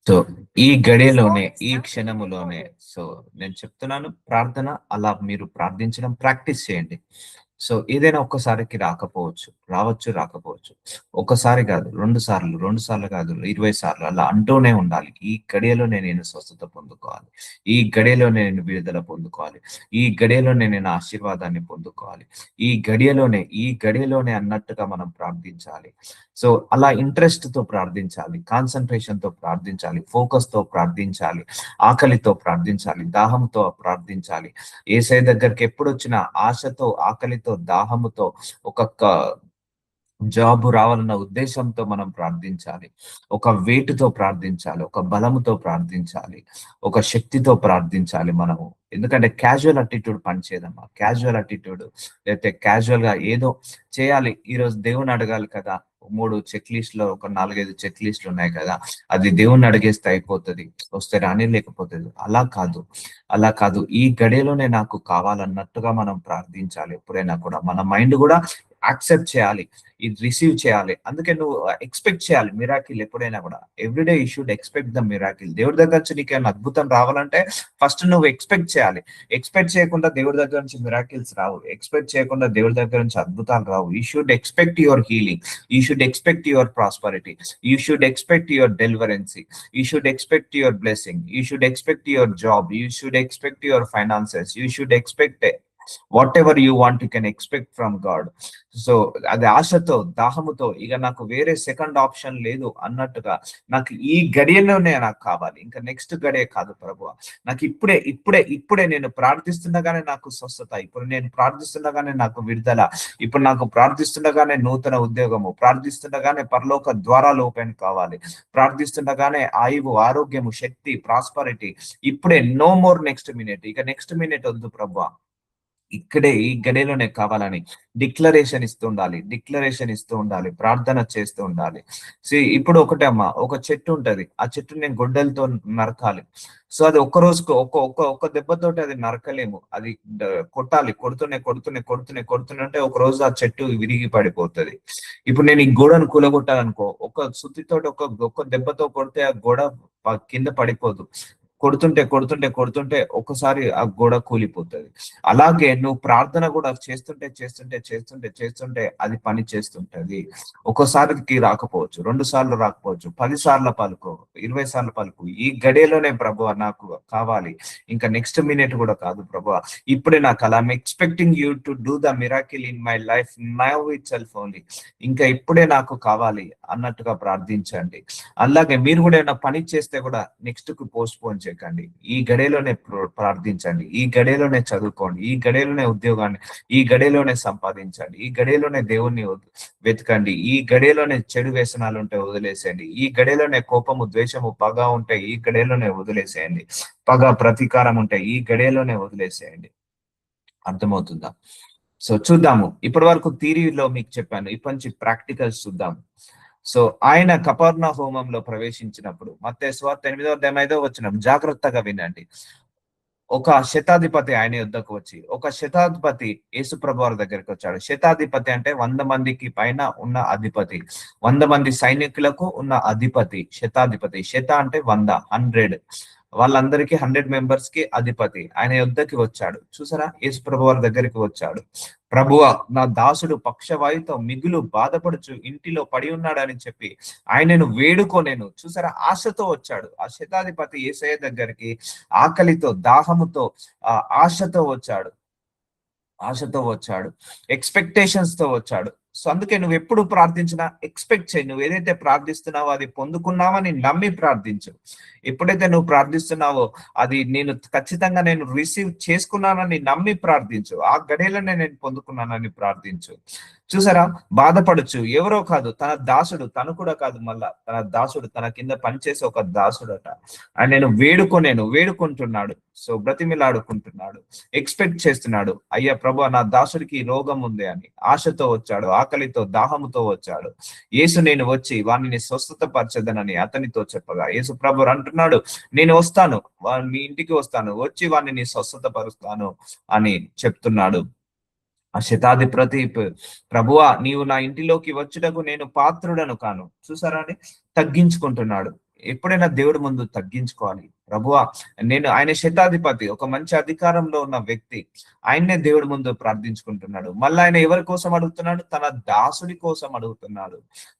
So ఈ గడియలోనే, ఈ క్షణములోనే so నేను చెప్తున్నాను, ప్రార్థన అలా మీరు ప్రార్థించడం ప్రాక్టీస్ చేయండి. సో ఏదైనా ఒక్కసారికి రాకపోవచ్చు, రాకపోవచ్చు. ఒక్కసారి కాదు, 2 సార్లు, 2 సార్లు కాదు, 20 సార్లు అలా అంటూనే ఉండాలి. ఈ గడియలోనే నేను స్వస్థత పొందుకోవాలి. ఈ గడియలోనే నేను విడుదల పొందుకోవాలి. ఈ గడియలోనే నేను ఆశీర్వాదాన్ని పొందుకోవాలి. ఈ గడియలోనే అన్నట్టుగా మనం ప్రార్థించాలి. సో అలా ఇంట్రెస్ట్‌తో ప్రార్థించాలి. కాన్సంట్రేషన్‌తో ప్రార్థించాలి. ఫోకస్‌తో ప్రార్థించాలి. ఆకలితో ప్రార్థించాలి. దాహంతో ప్రార్థించాలి. యేసయ్య దగ్గరికి ఎప్పుడొచ్చినా ఆశతో, ఆకలితో, దాహముతో ఒక జాబ్ రావాలన్న ఉద్దేశంతో మనం ప్రార్థించాలి. ఒక వేటుతో ప్రార్థించాలి. ఒక బలముతో ప్రార్థించాలి. ఒక శక్తితో ప్రార్థించాలి మనము. ఎందుకంటే క్యాజువల్ అటిట్యూడ్ పనిచేయదమ్మా. క్యాజువల్ అటిట్యూడ్ లేకపోతే క్యాజువల్‌గా ఏదో చేయాలి. ఈరోజు దేవుడిని అడగాలి కదా! 3 చెక్ లిస్ట్‌లో ఒక 4, 5 చెక్ లిస్ట్‌లు ఉన్నాయి కదా! అది దేవుడిని అడిగేస్తే అయిపోతది. వస్తే రాని లేకపోతే అలా కాదు. అలా కాదు. ఈ గడియలోనే నాకు కావాలన్నట్టుగా మనం ప్రార్థించాలి ఎప్పుడైనా కూడా. మన మైండ్ గూడా యాక్సెప్ట్ చేయాలి. ఇది రిసీవ్ చేయాలి. అందుకే నువ్వు ఎక్స్‌పెక్ట్ చేయాలి మిరాకిల్ ఎప్పుడైనా గూడా. Every day you should expect the miracle. దేవుడి దగ్గర నుంచి నీకేమైనా అద్భుతం రావాలంటే ఫస్ట్ నువ్వు ఎక్స్‌పెక్ట్ చేయాలి. ఎక్స్‌పెక్ట్ చేయకుండా దేవుడి దగ్గర నుంచి మిరాకిల్స్ రావు. ఎక్స్‌పెక్ట్ చేయకుండా దేవుడి దగ్గర నుంచి అద్భుతాలు రావు. You should expect your healing. You should expect your prosperity. You should expect your deliverance. You should expect your blessing. You should expect your job. You should expect your finances. You should expect what ever you want you can expect from God. So అది ఆశతో, దాహముతో ఇక నాకు వేరే second option లేదు అన్నట్టుగా, నాకు ఈ గడియలోనే నాకు కావాలి. ఇంకా నెక్స్ట్ గడియ కాదు ప్రభువా. నాకు ఇప్పుడే నేను ప్రార్థిస్తుండగానే నాకు స్వస్థత. ఇప్పుడు నేను ప్రార్థిస్తుండగానే నాకు విడుదల. ఇప్పుడు నాకు ప్రార్థిస్తుండగానే నూతన ఉద్యోగము. ప్రార్థిస్తుండగానే పరలోక ద్వారాలు ఓపెన్ కావాలి. ప్రార్థిస్తుండగానే ఆయువు, ఆరోగ్యము, శక్తి, ప్రాస్పరిటీ. ఇప్పుడే, నో మోర్ నెక్స్ట్ మినిట్. ఇక నెక్స్ట్ మినిట్ వద్దు ప్రభువా. ఇక్కడే ఈ గడియలోనే కావాలని డిక్లరేషన్ ఇస్తూ ఉండాలి. డిక్లరేషన్ ఇస్తూ ఉండాలి. ప్రార్థన చేస్తూ ఉండాలి. ఇప్పుడు ఒకటే అమ్మా, ఒక చెట్టు ఉంటది. ఆ చెట్టుని నేను గొడ్డలతో నరకాలి. సో అది ఒక్క రోజుకు ఒక్క ఒక్క ఒక్క దెబ్బతోటి అది నరకలేము. అది కొట్టాలి. కొడుతూనే ఉంటే ఒక రోజు ఆ చెట్టు విరిగి పడిపోతది. ఇప్పుడు నేను ఈ గోడను కూలగొట్టాలనుకో, ఒక సుత్తితోటి ఒక్క దెబ్బతో కొడితే ఆ గోడ కింద పడిపోదు. కొడుతుంటే ఒక్కసారి ఆ గోడ కూలిపోతది. అలాగే నువ్వు ప్రార్థన కూడా చేస్తుంటే అది పని చేస్తుంటది. ఒక్కోసారికి రాకపోవచ్చు, 2 సార్లు రాకపోవచ్చు, 10 సార్లు పలుకు, 20 సార్లు పలుకు. ఈ గడియలోనే ప్రభువా నాకు కావాలి. ఇంకా నెక్స్ట్ మినిట్ కూడా కాదు ప్రభువా. ఇప్పుడే నాకు అలా I'm expecting you to do the miracle in my life now itself only. ఇంకా ఇప్పుడే నాకు కావాలి అన్నట్టుగా ప్రార్థించండి. అలాగే మీరు కూడా ఏమైనా పని చేస్తే కూడా నెక్స్ట్ కు పోస్ట్‌పోన్ చేయకండి. ఈ గడియలోనే ప్రార్థించండి. ఈ గడియలోనే చదువుకోండి. ఈ గడియలోనే సంపాదించండి. ఈ గడియలోనే దేవుణ్ణి వెతకండి. ఈ గడియలోనే చెడు వ్యసనాలుంటే వదిలేసేయండి. ఈ గడియలోనే కోపము, ద్వేషము, పగ ఉంటే ఈ గడియలోనే వదిలేసేయండి. పగ, ప్రతీకారం ఉంటే ఈ గడియలోనే వదిలేసేయండి. అర్థమవుతుందా? సో చూద్దాము. ఇప్పటి వరకు థియరీలో మీకు చెప్పాను. ఇప్పటి నుంచి ప్రాక్టికల్స్ చూద్దాం. సో ఆయన కపెర్నహూములో ప్రవేశించినప్పుడు, మత్తయి సువార్త 8వ అధ్యాయం 5వ వచనం, జాగ్రత్తగా వినండి. ఒక శతాధిపతి ఆయన యుద్ధకు వచ్చి, ఒక శతాధిపతి యేసుప్రభు వారి దగ్గరికి వచ్చాడు. శతాధిపతి అంటే 100 మందికి పైన ఉన్న అధిపతి. 100 మంది సైనికులకు ఉన్న అధిపతి శతాధిపతి. శత అంటే 100, 100. వాళ్ళందరికీ 100 మెంబర్స్ కి అధిపతి. ఆయన యుద్ధకి వచ్చాడు. చూసారా? యేసుప్రభు వారి దగ్గరికి వచ్చాడు. ప్రభువా, నా దాసుడు పక్షవాయుతో మిగులు బాధపడుచు ఇంటిలో పడి ఉన్నాడని చెప్పి ఆయనను వేడుకోనేను. చూసారా? ఆశతో వచ్చాడు. ఆ శతాధిపతి యేసయ్య దగ్గరికి ఆకలితో, దాహముతో, ఆశతో వచ్చాడు. ఎక్స్పెక్టేషన్స్ తో వచ్చాడు. సో అందుకే నువ్వు ఎప్పుడు ప్రార్థించినా ఎక్స్పెక్ట్ చేయి. నువ్వు ఏదైతే ప్రార్థిస్తున్నావో అది పొందుకున్నావని నమ్మి ప్రార్థించు. ఎప్పుడైతే నువ్వు ప్రార్థిస్తున్నావో అది ఖచ్చితంగా నేను రిసీవ్ చేసుకున్నానని నమ్మి ప్రార్థించు. ఆ గడియలోనే నేను పొందుకున్నానని ప్రార్థించు. చూసారా? బాధపడచ్చు. ఎవరో కాదు, తన దాసుడు. తను కూడా కాదు, మళ్ళా తన దాసుడు, తన కింద పనిచేసే ఒక దాసుడట. ఆయన వేడుకుంటున్నాడు. సో బ్రతిమిలాడుకుంటున్నాడు. ఎక్స్పెక్ట్ చేస్తున్నాడు. అయ్యా ప్రభు, నా దాసుడికి రోగం ఉంది అని ఆశతో వచ్చాడు. ఆకలితో, దాహముతో వచ్చాడు. యేసు నేను వచ్చి వానిని స్వస్థత పరచదనని అతనితో చెప్పగా, యేసు ప్రభు అంటున్నాడు, నేను వస్తాను, మీ ఇంటికి వస్తాను, వచ్చి వానిని స్వస్థత పరుస్తాను అని చెప్తున్నాడు. ఆ శతాధిపతి, ప్రభువా నీవు నా ఇంటిలోకి వచ్చుటకు నేను పాత్రుడను కాను. చూసారా అండి? తగ్గించుకుంటున్నాడు. ఎప్పుడైనా దేవుడి ముందు తగ్గించుకోవాలి. ప్రభువా, నేను ఆయన శతాధిపతి, ఒక మంచి అధికారంలో ఉన్న వ్యక్తి, ఆయన్నే దేవుడి ముందు ప్రార్థించుకుంటున్నాడు. మళ్ళీ ఆయన ఎవరి కోసం అడుగుతున్నాడు? తన దాసుడి కోసం అడుగుతున్నాడు.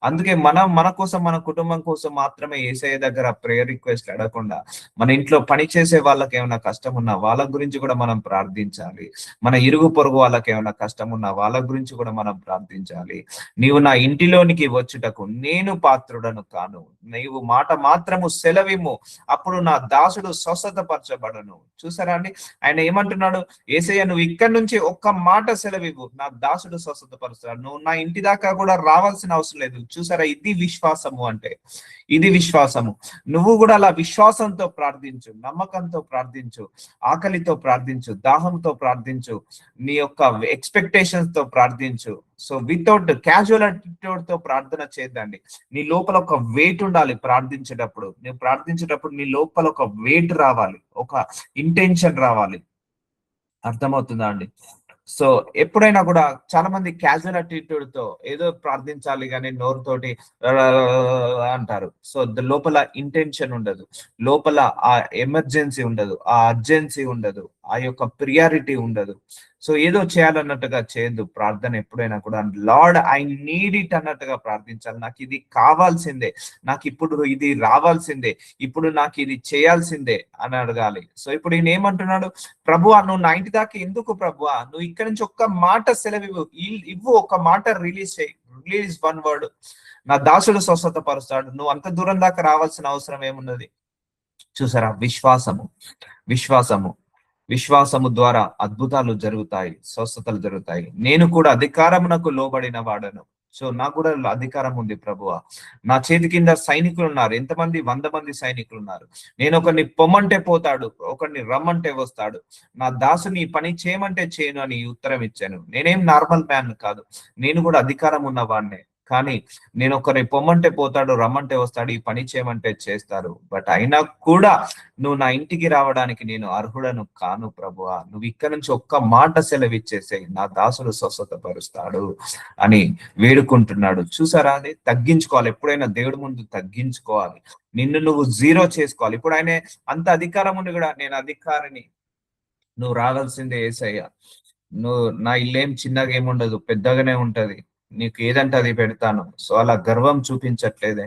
అందుకే మనం మన కోసం, మన కుటుంబం కోసం మాత్రమే యేసయ్య దగ్గర ప్రేయర్ రిక్వెస్ట్ అడగకుండా, మన ఇంట్లో పని చేసే వాళ్ళకి ఏమైనా కష్టం ఉన్నా వాళ్ళ గురించి కూడా మనం ప్రార్థించాలి. మన ఇరుగు పొరుగు వాళ్ళకి ఏమైనా కష్టం ఉన్నా వాళ్ళ గురించి కూడా మనం ప్రార్థించాలి. నీవు నా ఇంటిలోనికి వచ్చుటకు నేను పాత్రుడను కాను, నీవు మాట మాత్రము సెలవిమ్ము, అప్పుడు నా దాసుడు స్వస్థతపరచబడను. చూసారా అండి, ఆయన ఏమంటున్నాడు? యేసయ్య, నువ్వు ఇక్కడి నుంచి ఒక్క మాట సెలవివ్వు, నా దాసుడు స్వస్థతపరుస్తాడు. నువ్వు నా ఇంటి దాకా కూడా రావాల్సిన అవసరం లేదు. చూసారా, ఇది విశ్వాసము అంటే, ఇది విశ్వాసము. నువ్వు కూడా అలా విశ్వాసంతో ప్రార్థించు, నమ్మకంతో ప్రార్థించు, ఆకలితో ప్రార్థించు, దాహంతో ప్రార్థించు, నీ యొక్క ఎక్స్పెక్టేషన్స్ తో ప్రార్థించు. సో వితౌట్ క్యాజువల్ అటిట్యూడ్ తో ప్రార్థన చేద్దండి. నీ లోపల ఒక వెయిట్ ఉండాలి ప్రార్థించేటప్పుడు. నువ్వు ప్రార్థించేటప్పుడు నీ లోపల ఒక వెయిట్ రావాలి, ఒక ఇంటెన్షన్ రావాలి. అర్థమవుతుందా అండి? సో ఎప్పుడైనా కూడా చాలా మంది క్యాజువల్ అటిట్యూడ్ తో ఏదో ప్రార్థించాలి కానీ నోరుతోటి అంటారు. సో లోపల ఇంటెన్షన్ ఉండదు, లోపల ఆ ఎమర్జెన్సీ ఉండదు, ఆ అర్జెన్సీ ఉండదు, ఆ యొక్క ప్రియారిటీ ఉండదు. సో ఏదో చేయాలన్నట్టుగా చేయొద్దు ప్రార్థన ఎప్పుడైనా కూడా. లార్డ్, ఐ నీడ్ ఇట్ అన్నట్టుగా ప్రార్థించాలి. నాకు ఇది కావాల్సిందే, నాకు ఇప్పుడు ఇది రావాల్సిందే, ఇప్పుడు నాకు ఇది చేయాల్సిందే అని అడగాలి. సో ఇప్పుడు ఈయన ఏమంటున్నాడు? ప్రభువా, నువ్వు నా ఇంటి దాకా ఎందుకు ప్రభువా? నువ్వు ఇక్కడ నుంచి ఒక్క మాట సెలవు ఇవ్వు, ఒక మాట రిలీజ్ చేయి, రిలీజ్ వన్ వర్డ్, నా దాసుడు స్వస్థత పరుస్తాడు. నువ్వు అంత దూరం దాకా రావాల్సిన అవసరం ఏమున్నది? చూసారా, విశ్వాసము, విశ్వాసము, విశ్వాసము ద్వారా అద్భుతాలు జరుగుతాయి, స్వస్థతలు జరుగుతాయి. నేను కూడా అధికారమునకు లోబడిన వాడను. సో నాకు కూడా అధికారం ఉంది ప్రభువా. నా చేతి కింద సైనికులు ఉన్నారు. ఎంతమంది? 100 మంది సైనికులు ఉన్నారు. నేను ఒకరిని పొమ్మంటే పోతాడు, ఒకరిని రమ్మంటే వస్తాడు, నా దాసుని పని చేయమంటే చేయను అని ఉత్తరం ఇచ్చాను. నేనేం నార్మల్ మ్యాన్ కాదు, నేను కూడా అధికారం ఉన్నవాడినే. కానీ నేను ఒకరిని పొమ్మంటే పోతాడు, రమ్మంటే వస్తాడు, ఈ పని చేయమంటే చేస్తారు. బట్ అయినా కూడా నువ్వు నా ఇంటికి రావడానికి నేను అర్హుడను కాను ప్రభువా. నువ్వు ఇక్కడ నుంచి ఒక్క మాట సెలవిచ్చేసేయి, నా దాసుడు స్వస్థత పరుస్తాడు అని వేడుకుంటున్నాడు. చూసారా, అది తగ్గించుకోవాలి. ఎప్పుడైనా దేవుడి ముందు తగ్గించుకోవాలి, నిన్ను నువ్వు జీరో చేసుకోవాలి. ఇప్పుడు ఆయన అంత అధికారం ఉండి కూడా, నేను అధికారిని, నువ్వు రావాల్సిందే యేసయ్య, నువ్వు, నా ఇల్లేం చిన్నగా ఏముండదు, పెద్దగానే ఉంటది, నీకు ఏదంటే అది పెడతాను. సో అలా గర్వం చూపించట్లేదే.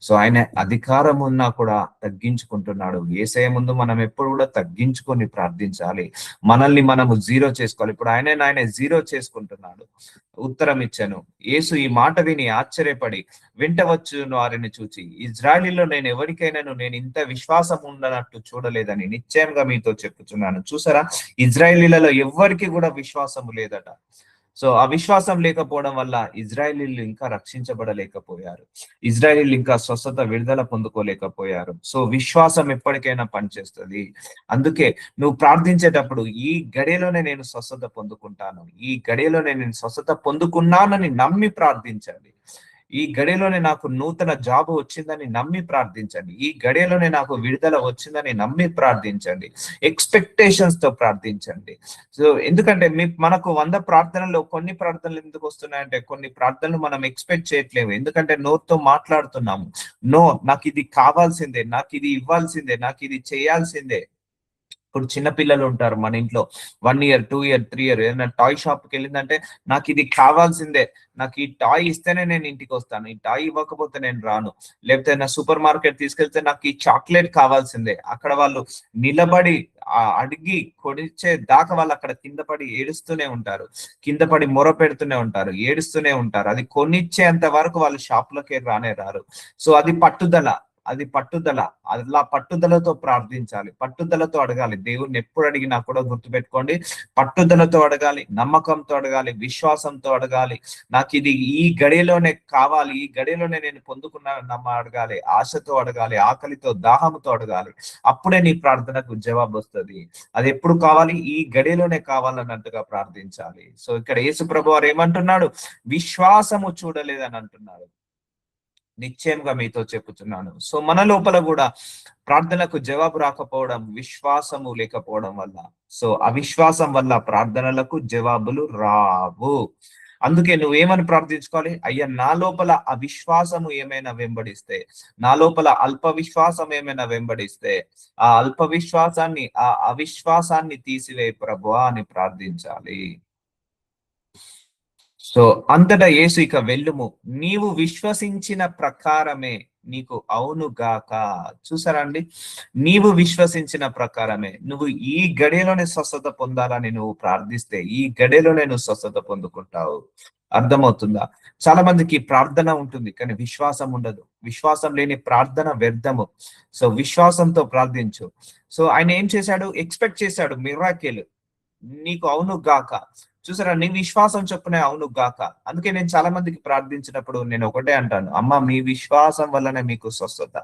సో ఆయన అధికారం ఉన్నా కూడా తగ్గించుకుంటున్నాడు. యేసయ్య ముందు మనం ఎప్పుడు కూడా తగ్గించుకొని ప్రార్థించాలి, మనల్ని మనము జీరో చేసుకోవాలి. ఇప్పుడు ఆయన జీరో చేసుకుంటున్నాడు. ఉత్తరం ఇచ్చాను. యేసు ఈ మాట విని ఆశ్చర్యపడి వెంట వచ్చును వారిని చూచి, ఇజ్రాయలీలో నేను ఎవరికైనాను నేను ఇంత విశ్వాసం ఉండనట్టు చూడలేదని నిశ్చయంగా మీతో చెప్పుచున్నాను. చూసారా, ఇజ్రాయలీలలో ఎవ్వరికి కూడా విశ్వాసము లేదట. సో ఆ విశ్వాసం లేకపోవడం వల్ల ఇజ్రాయేలీలు ఇంకా రక్షించబడలేకపోయారు, ఇజ్రాయేలీలు ఇంకా స్వస్థత, విడుదల పొందుకోలేకపోయారు. సో విశ్వాసం ఎప్పటికైనా పనిచేస్తుంది. అందుకే నువ్వు ప్రార్థించేటప్పుడు, ఈ గడియలోనే నేను స్వస్థత పొందుకుంటాను, ఈ గడియలోనే నేను స్వస్థత పొందుకున్నానని నమ్మి ప్రార్థించండి. ఈ గడియలోనే నాకు నూతన జాబ్ వచ్చిందని నమ్మి ప్రార్థించండి. ఈ గడియలోనే నాకు విడుదల వచ్చిందని నమ్మి ప్రార్థించండి. ఎక్స్పెక్టేషన్స్ తో ప్రార్థించండి. సో ఎందుకంటే మనకు 100 ప్రార్థనలు, కొన్ని ప్రార్థనలు ఎందుకు వస్తున్నాయంటే, కొన్ని ప్రార్థనలు మనం ఎక్స్పెక్ట్ చేయట్లేము. ఎందుకంటే నోరుతో మాట్లాడుతున్నాము. నో, నాకు ఇది కావాల్సిందే, నాకు ఇది ఇవ్వాల్సిందే, నాకు ఇది చేయాల్సిందే. ఇప్పుడు చిన్న పిల్లలు ఉంటారు మన ఇంట్లో, 1 ఇయర్, 2 ఇయర్, 3 ఇయర్, ఏదైనా టాయ్ షాప్కి వెళ్ళిందంటే, నాకు ఇది కావాల్సిందే, నాకు ఈ టాయ్ ఇస్తేనే నేను ఇంటికి వస్తాను, ఈ టాయ్ ఇవ్వకపోతే నేను రాను. లేకపోతే నా సూపర్ మార్కెట్ తీసుకెళ్తే నాకు ఈ చాక్లెట్ కావాల్సిందే. అక్కడ వాళ్ళు నిలబడి అడిగి కొడిచే దాకా వాళ్ళు అక్కడ కింద పడి ఏడుస్తూనే ఉంటారు, కింద పడి మొర పెడుతూనే ఉంటారు, ఏడుస్తూనే ఉంటారు. అది కొనిచ్చేంత వరకు వాళ్ళు షాప్లకే రానే రారు. సో అది పట్టుదల, అది పట్టుదల. అలా పట్టుదలతో ప్రార్థించాలి, పట్టుదలతో అడగాలి. దేవుణ్ణి ఎప్పుడు అడిగినా కూడా గుర్తుపెట్టుకోండి, పట్టుదలతో అడగాలి, నమ్మకంతో అడగాలి, విశ్వాసంతో అడగాలి. నాకు ఇది ఈ గడియలోనే కావాలి, ఈ గడియలోనే నేను పొందుకున్నానమ్మ అడగాలి, ఆశతో అడగాలి, ఆకలితో, దాహంతో అడగాలి. అప్పుడే నీ ప్రార్థనకు జవాబు వస్తుంది. అది ఎప్పుడు కావాలి? ఈ గడియలోనే కావాలన్నట్టుగా ప్రార్థించాలి. సో ఇక్కడ యేసు ప్రభు వారు ఏమంటున్నాడు? విశ్వాసము చూడలేదని అంటున్నాడు. నిశ్చయంగా మీతో చెప్పుతున్నాను. సో మన లోపల కూడా ప్రార్థనలకు జవాబు రాకపోవడం విశ్వాసము లేకపోవడం వల్ల. సో అవిశ్వాసం వల్ల ప్రార్థనలకు జవాబులు రావు. అందుకే నువ్వేమని ప్రార్థించుకోవాలి, అయ్యా నా లోపల అవిశ్వాసము ఏమైనా వెంబడిస్తే, నా లోపల అల్ప విశ్వాసం ఏమైనా వెంబడిస్తే, ఆ అవిశ్వాసాన్ని తీసివేయి ప్రభువా అని ప్రార్థించాలి. సో అంతటా యేసు ఇక వెళ్ళుము, నీవు విశ్వసించిన ప్రకారమే నీకు అవును గాక. చూసారా అండి, నీవు విశ్వసించిన ప్రకారమే. నువ్వు ఈ గడియలోనే స్వస్థత పొందాలని నువ్వు ప్రార్థిస్తే ఈ గడియలోనే నువ్వు స్వస్థత పొందుకుంటావు. అర్థమవుతుందా? చాలా మందికి ప్రార్థన ఉంటుంది కానీ విశ్వాసం ఉండదు. విశ్వాసం లేని ప్రార్థన వ్యర్థము. సో విశ్వాసంతో ప్రార్థించు. సో ఆయన ఏం చేశాడు, ఎక్స్పెక్ట్ చేశాడు మిరాకిల్, నీకు అవును గాక. చూసారా, నీ విశ్వాసం చొప్పునే అవును గాక. అందుకే నేను చాలా మందికి ప్రార్థించినప్పుడు నేను ఒకటే అంటాను, అమ్మ మీ విశ్వాసం వల్లనే మీకు స్వస్థత,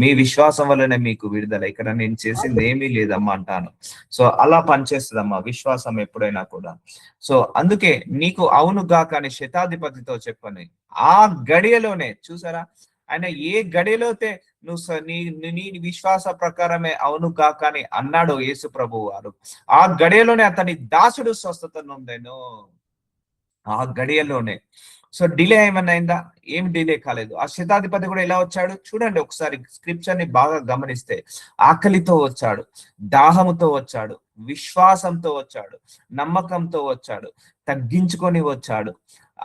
మీ విశ్వాసం వల్లనే మీకు విడుదల, ఇక్కడ నేను చేసింది ఏమీ లేదమ్మా అంటాను. సో అలా పనిచేస్తుందమ్మా విశ్వాసం ఎప్పుడైనా కూడా. సో అందుకే నీకు అవును గాక అని శతాధిపతితో చెప్పని ఆ గడియలోనే, చూసారా, ఆయన ఏ గడియలోతే నువ్వు నీ విశ్వాస ప్రకారమే అవును కాక అని అన్నాడు యేసు ప్రభు వారు, ఆ గడియలోనే అతని దాసుడు స్వస్థత నొందెను. ఆ గడియలోనే. సో డిలే ఏమన్నా అయిందా? ఏం డిలే కాలేదు. ఆ శతాధిపతి కూడా ఎలా వచ్చాడు చూడండి, ఒకసారి స్క్రిప్చర్ ని బాగా గమనిస్తే, ఆకలితో వచ్చాడు, దాహముతో వచ్చాడు, విశ్వాసంతో వచ్చాడు, నమ్మకంతో వచ్చాడు, తగ్గించుకొని వచ్చాడు.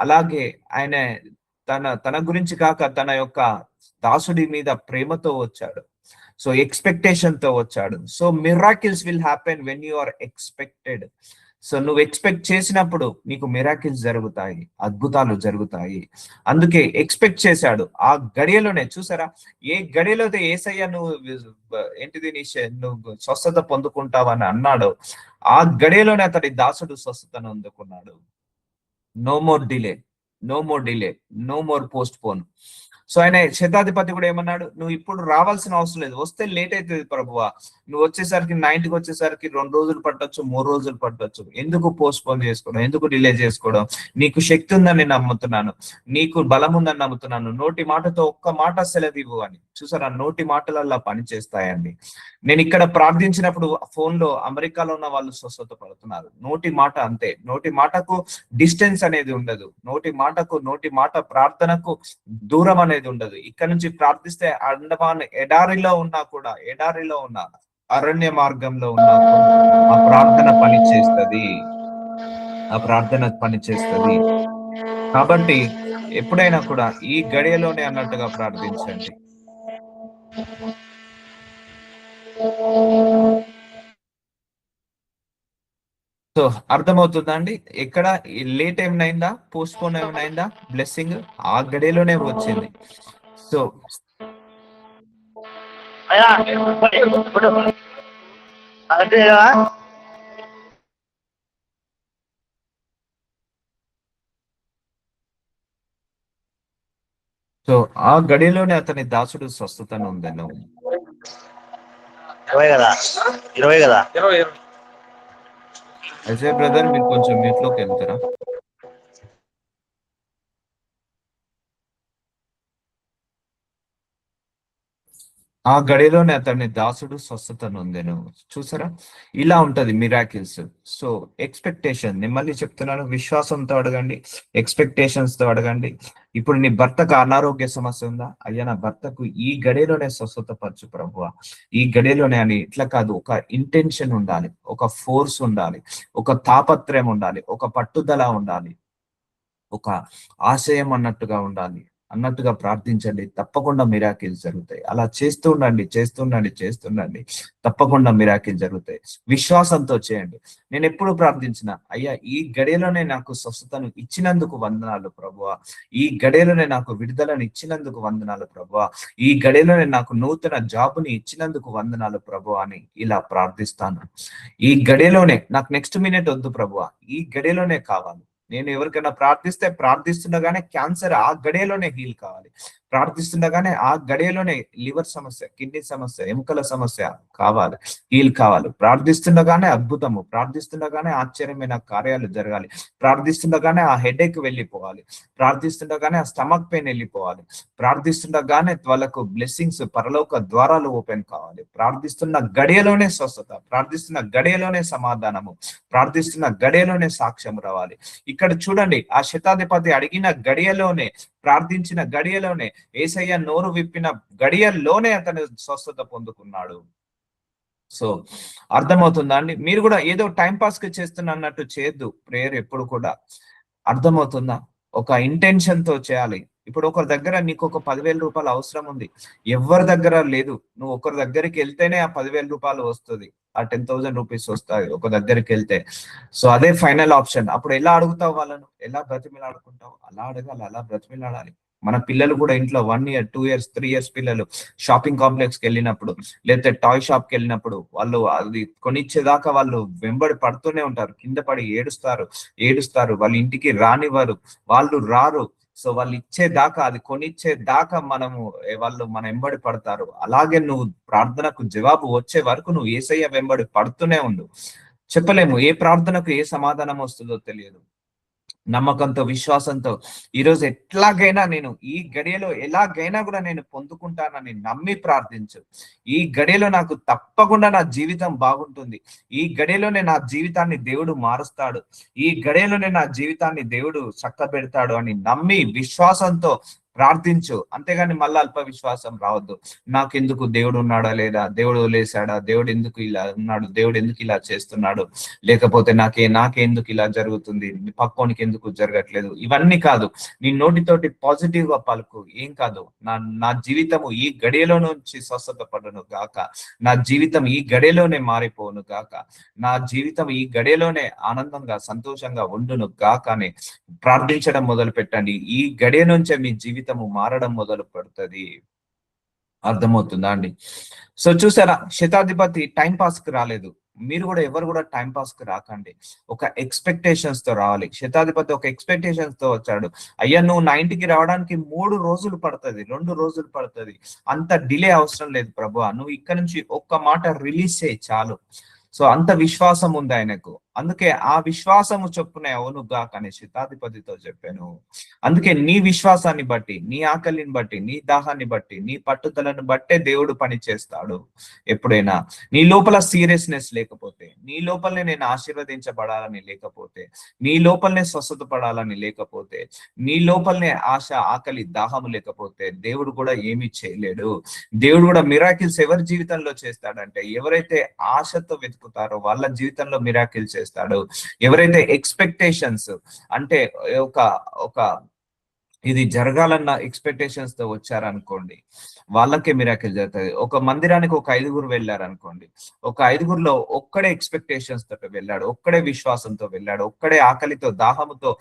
అలాగే ఆయన తన గురించి కాక తన యొక్క దాసుడి మీద ప్రేమతో వచ్చాడు. సో ఎక్స్పెక్టేషన్ తో వచ్చాడు. So miracles will happen when you are expected. So నువ్వు ఎక్స్పెక్ట్ చేసినప్పుడు నీకు మిరాకిల్స్ జరుగుతాయి, అద్భుతాలు జరుగుతాయి. అందుకే ఎక్స్పెక్ట్ చేశాడు ఆ గడియలోనే. చూసారా, ఏ గడియలో అయితే యేసయ్య నువ్వు ఏంటిది నువ్వు స్వస్థత పొందుకుంటావని అన్నాడు, ఆ గడియలోనే అతడి దాసుడు స్వస్థతను అందుకున్నాడు. No more delay, no more delay, no more postpone. So ఆయన శతాధిపతి కూడా ఏమన్నాడు, నువ్వు ఇప్పుడు రావాల్సిన అవసరం లేదు, వస్తే లేట్ అవుతుంది ప్రభువా, నువ్వు వచ్చేసరికి 9కి వచ్చేసరికి 2 రోజులు పట్టొచ్చు, 3 రోజులు పట్టొచ్చు, ఎందుకు పోస్ట్ పోన్ చేసుకోవడం, ఎందుకు డిలే చేసుకోవడం, నీకు శక్తి ఉందని నేను నమ్ముతున్నాను, నీకు బలం ఉందని నమ్ముతున్నాను, నోటి మాటతో ఒక్క మాట సెలవివ్వు అని. చూసారా, నోటి మాటలల్లా పని చేస్తాయండి. నేను ఇక్కడ ప్రార్థించినప్పుడు ఫోన్ లో అమెరికాలో ఉన్న వాళ్ళు స్వస్థత పడుతున్నారు. నోటి మాట అంతే, నోటి మాటకు డిస్టెన్స్ అనేది ఉండదు, నోటి మాట ప్రార్థనకు దూరం అనేది ఉండదు. ఇక్కడ నుంచి ప్రార్థిస్తే అండమాన్ ఎడారిలో ఉన్నా కూడా, ఎడారిలో ఉన్న అరణ్య మార్గంలో ఉన్నా కూడా ఆ ప్రార్థన పని చేస్తుంది, ఆ ప్రార్థన పని చేస్తుంది. కాబట్టి ఎప్పుడైనా కూడా ఈ గడియలోనే అన్నట్టుగా ప్రార్థించండి. సో అర్థమవుతుందా అండి, ఎక్కడ లేట్ ఏమైనా పోస్ట్ పోన్ ఏమైనా బ్లెస్సింగ్ ఆ గడియలోనే వచ్చింది. సో సో ఆ గడిలోనే అతని దాసుడు స్వస్థతను ఉందను. 20 కదా అజయ్ బ్రదర్, మీరు కొంచెం మ్యూట్ లోకి వెళ్తారా? ఆ గడిలోనే అతని దాసుడు స్వస్థత నొందెను. చూసారా, ఇలా ఉంటది మిరాకిల్స్. సో ఎక్స్పెక్టేషన్, నేను మళ్ళీ చెప్తున్నాను, విశ్వాసంతో అడగండి, ఎక్స్పెక్టేషన్స్ తో అడగండి. ఇప్పుడు నీ భర్తకు అనారోగ్య సమస్య ఉందా, అయ్యా నా భర్తకు ఈ గడిలోనే స్వస్థత పరచు ప్రభువా, ఈ గడిలోనే అని. ఇట్లా కాదు, ఒక ఇంటెన్షన్ ఉండాలి, ఒక ఫోర్స్ ఉండాలి, ఒక తాపత్రయం ఉండాలి, ఒక పట్టుదల ఉండాలి, ఒక ఆశయం అన్నట్టుగా ప్రార్థించండి. తప్పకుండా మిరాకిల్స్ జరుగుతాయి. అలా చేస్తుండండి, తప్పకుండా మిరాకిల్ జరుగుతాయి. విశ్వాసంతో చేయండి. నేను ఎప్పుడు ప్రార్థించిన, అయ్యా ఈ గడియలోనే నాకు స్వస్థతను ఇచ్చినందుకు వందనాలు ప్రభువా, ఈ గడియలోనే నాకు విడుదలను ఇచ్చినందుకు వందనాలు ప్రభువా, ఈ గడియలోనే నాకు నూతన జాబుని ఇచ్చినందుకు వందనాలు ప్రభువా అని ఇలా ప్రార్థిస్తాను. ఈ గడియలోనే నాకు నెక్స్ట్ మినిట్ వద్దు ప్రభువా, ఈ గడియలోనే కావాలి. నేను ఎవరికైనా ప్రార్థిస్తుండగానే క్యాన్సర్ ఆ గడియలోనే హీల్ కావాలి. ప్రార్థిస్తుండగానే ఆ గడియలోనే లివర్ సమస్య, కిడ్నీ సమస్య, ఎముకల సమస్య కావాలి, హీల్ కావాలి. ప్రార్థిస్తుండగానే అద్భుతము, ప్రార్థిస్తుండగానే ఆశ్చర్యమైన కార్యాలు జరగాలి, ప్రార్థిస్తుండగానే ఆ హెడేక్ వెళ్ళిపోవాలి, ప్రార్థిస్తుండగానే ఆ స్టమక్ పెయిన్ వెళ్ళిపోవాలి, ప్రార్థిస్తుండగానే వాళ్ళకు బ్లెస్సింగ్స్, పరలోక ద్వారాలు ఓపెన్ కావాలి, ప్రార్థిస్తున్న గడియలోనే స్వస్థత, ప్రార్థిస్తున్న గడియలోనే సమాధానము, ప్రార్థిస్తున్న గడియలోనే సాక్ష్యం రావాలి. ఇక్కడ చూడండి, ఆ శతాధిపతి అడిగిన గడియలోనే, ప్రార్థించిన గడియలోనే, యేసయ్య నోరు విప్పిన గడియల్లోనే అతను స్వస్థత పొందుకున్నాడు. సో అర్థమవుతుందా అండి? మీరు కూడా ఏదో టైం పాస్ కి చేస్తున్నా అన్నట్టు చేయొద్దు. ప్రేయర్ ఎప్పుడు కూడా అర్థమవుతుందా? ఒక ఇంటెన్షన్ తో చేయాలి. ఇప్పుడు ఒకరి దగ్గర నీకు ఒక 10,000 రూపాయలు అవసరం ఉంది, ఎవరి దగ్గర లేదు, నువ్వు ఒకరి దగ్గరికి వెళ్తేనే ఆ 10,000 రూపాయలు వస్తుంది, ఆ 10,000 రూపీస్ వస్తాయి ఒక దగ్గరికి వెళ్తే. సో అదే ఫైనల్ ఆప్షన్. అప్పుడు ఎలా అడుగుతావు వాళ్ళను? ఎలా బ్రతిమిలాడుకుంటావు? అలా అడగాలి, అలా బ్రతిమిలాడాలి. మన పిల్లలు కూడా ఇంట్లో 1 ఇయర్, 2 ఇయర్స్, 3 ఇయర్స్ పిల్లలు షాపింగ్ కాంప్లెక్స్ కి వెళ్ళినప్పుడు, లేకపోతే టాయ్ షాప్ కి వెళ్ళినప్పుడు, వాళ్ళు అది కొనిచ్చేదాకా వాళ్ళు వెంబడి పడుతూనే ఉంటారు, కింద పడి ఏడుస్తారు, వాళ్ళ ఇంటికి రానివ్వరు, వాళ్ళు రారు. సో వాళ్ళు ఇచ్చేదాకా, అది కొనిచ్చేదాకా వాళ్ళు మన వెంబడి పడతారు. అలాగే నువ్వు ప్రార్థనకు జవాబు వచ్చే వరకు నువ్వు యేసయ్య వెంబడి పడుతూనే ఉండు. చెప్పలేము ఏ ప్రార్థనకు ఏ సమాధానం వస్తుందో తెలియదు. నమ్మకంతో, విశ్వాసంతో ఈరోజు ఎట్లాగైనా నేను ఈ గడియలో ఎలాగైనా కూడా నేను పొందుకుంటానని నమ్మి ప్రార్థించు. ఈ గడియలో నాకు తప్పకుండా నా జీవితం బాగుంటుంది, ఈ గడియలోనే నా జీవితాన్ని దేవుడు మారుస్తాడు, ఈ గడియలోనే నా జీవితాన్ని దేవుడు చక్కబెడతాడు అని నమ్మి విశ్వాసంతో ప్రార్థించు. అంతేగాని మళ్ళా అల్ప విశ్వాసం రావద్దు. నాకెందుకు, దేవుడు ఉన్నాడా లేదా, దేవుడు వదిలేశాడా, దేవుడు ఎందుకు ఇలా ఉన్నాడు, దేవుడు ఎందుకు ఇలా చేస్తున్నాడు, లేకపోతే నాకెందుకు ఇలా జరుగుతుంది, పక్కోనికి ఎందుకు జరగట్లేదు, ఇవన్నీ కాదు. నీ నోటితోటి పాజిటివ్ గా పలుకు. ఏం కాదు, నా జీవితము ఈ గడియలో నుంచి స్వస్థత పడును గాక, నా జీవితం ఈ గడియలోనే మారిపోను గాక, నా జీవితం ఈ గడియలోనే ఆనందంగా సంతోషంగా ఉండును గాక అని ప్రార్థించడం మొదలు పెట్టండి. ఈ గడియ నుంచే మీ జీవితము మారడం మొదలు పెడుతుంది. అర్థమవుతుందా అండి? సో చూసారా, శతాధిపతి టైం పాస్ కి రాలేదు. మీరు కూడా ఎవరు కూడా టైం పాస్ కి రాకండి, ఒక ఎక్స్పెక్టేషన్స్ తో రావాలి. శతాధిపతి ఒక ఎక్స్పెక్టేషన్స్ తో వచ్చాడు. అయ్యా నువ్వు నా ఇంటికి రావడానికి 3 రోజులు పడుతుంది, 2 రోజులు పడుతుంది, అంత డిలే అవసరం లేదు ప్రభువా, నువ్వు ఇక్కడ నుంచి ఒక్క మాట రిలీజ్ చేయి చాలు. సో అంత విశ్వాసం ఉంది ఆయనకు. అందుకే ఆ విశ్వాసము చొప్పున అవును గాక అని శతాధిపతితో చెప్పాను. అందుకే నీ విశ్వాసాన్ని బట్టి, నీ ఆకలిని బట్టి, నీ దాహాన్ని బట్టి, నీ పట్టుదలను బట్టే దేవుడు పని చేస్తాడు. ఎప్పుడైనా నీ లోపల సీరియస్నెస్ లేకపోతే, నీ లోపలనే నేను ఆశీర్వదించబడాలని లేకపోతే, నీ లోపలనే స్వస్థత పడాలని లేకపోతే, నీ లోపలనే ఆశ, ఆకలి, దాహము లేకపోతే దేవుడు కూడా ఏమీ చేయలేడు. దేవుడు కూడా మిరాకిల్స్ ఎవరి జీవితంలో చేస్తాడంటే, ఎవరైతే ఆశతో వెతుకుతారో వాళ్ళ జీవితంలో మిరాకిల్ చేస్తాడు. ఎవరైతే ఎక్స్పెక్టేషన్స్ అంటే ఒక ఇది జరగాలన్న ఎక్స్పెక్టేషన్స్ తో వచ్చారనుకోండి, వాళ్ళకే మిరాకిల్ జరుగుతుంది. ఒక మందిరానికి ఒక 5గురు వెళ్ళారనుకోండి, ఒక 5గురులో ఒక్కడే ఎక్స్పెక్టేషన్స్ తోటి వెళ్ళాడు, ఒక్కడే విశ్వాసంతో వెళ్ళాడు, ఒక్కడే ఆకలితో, దాహముతో,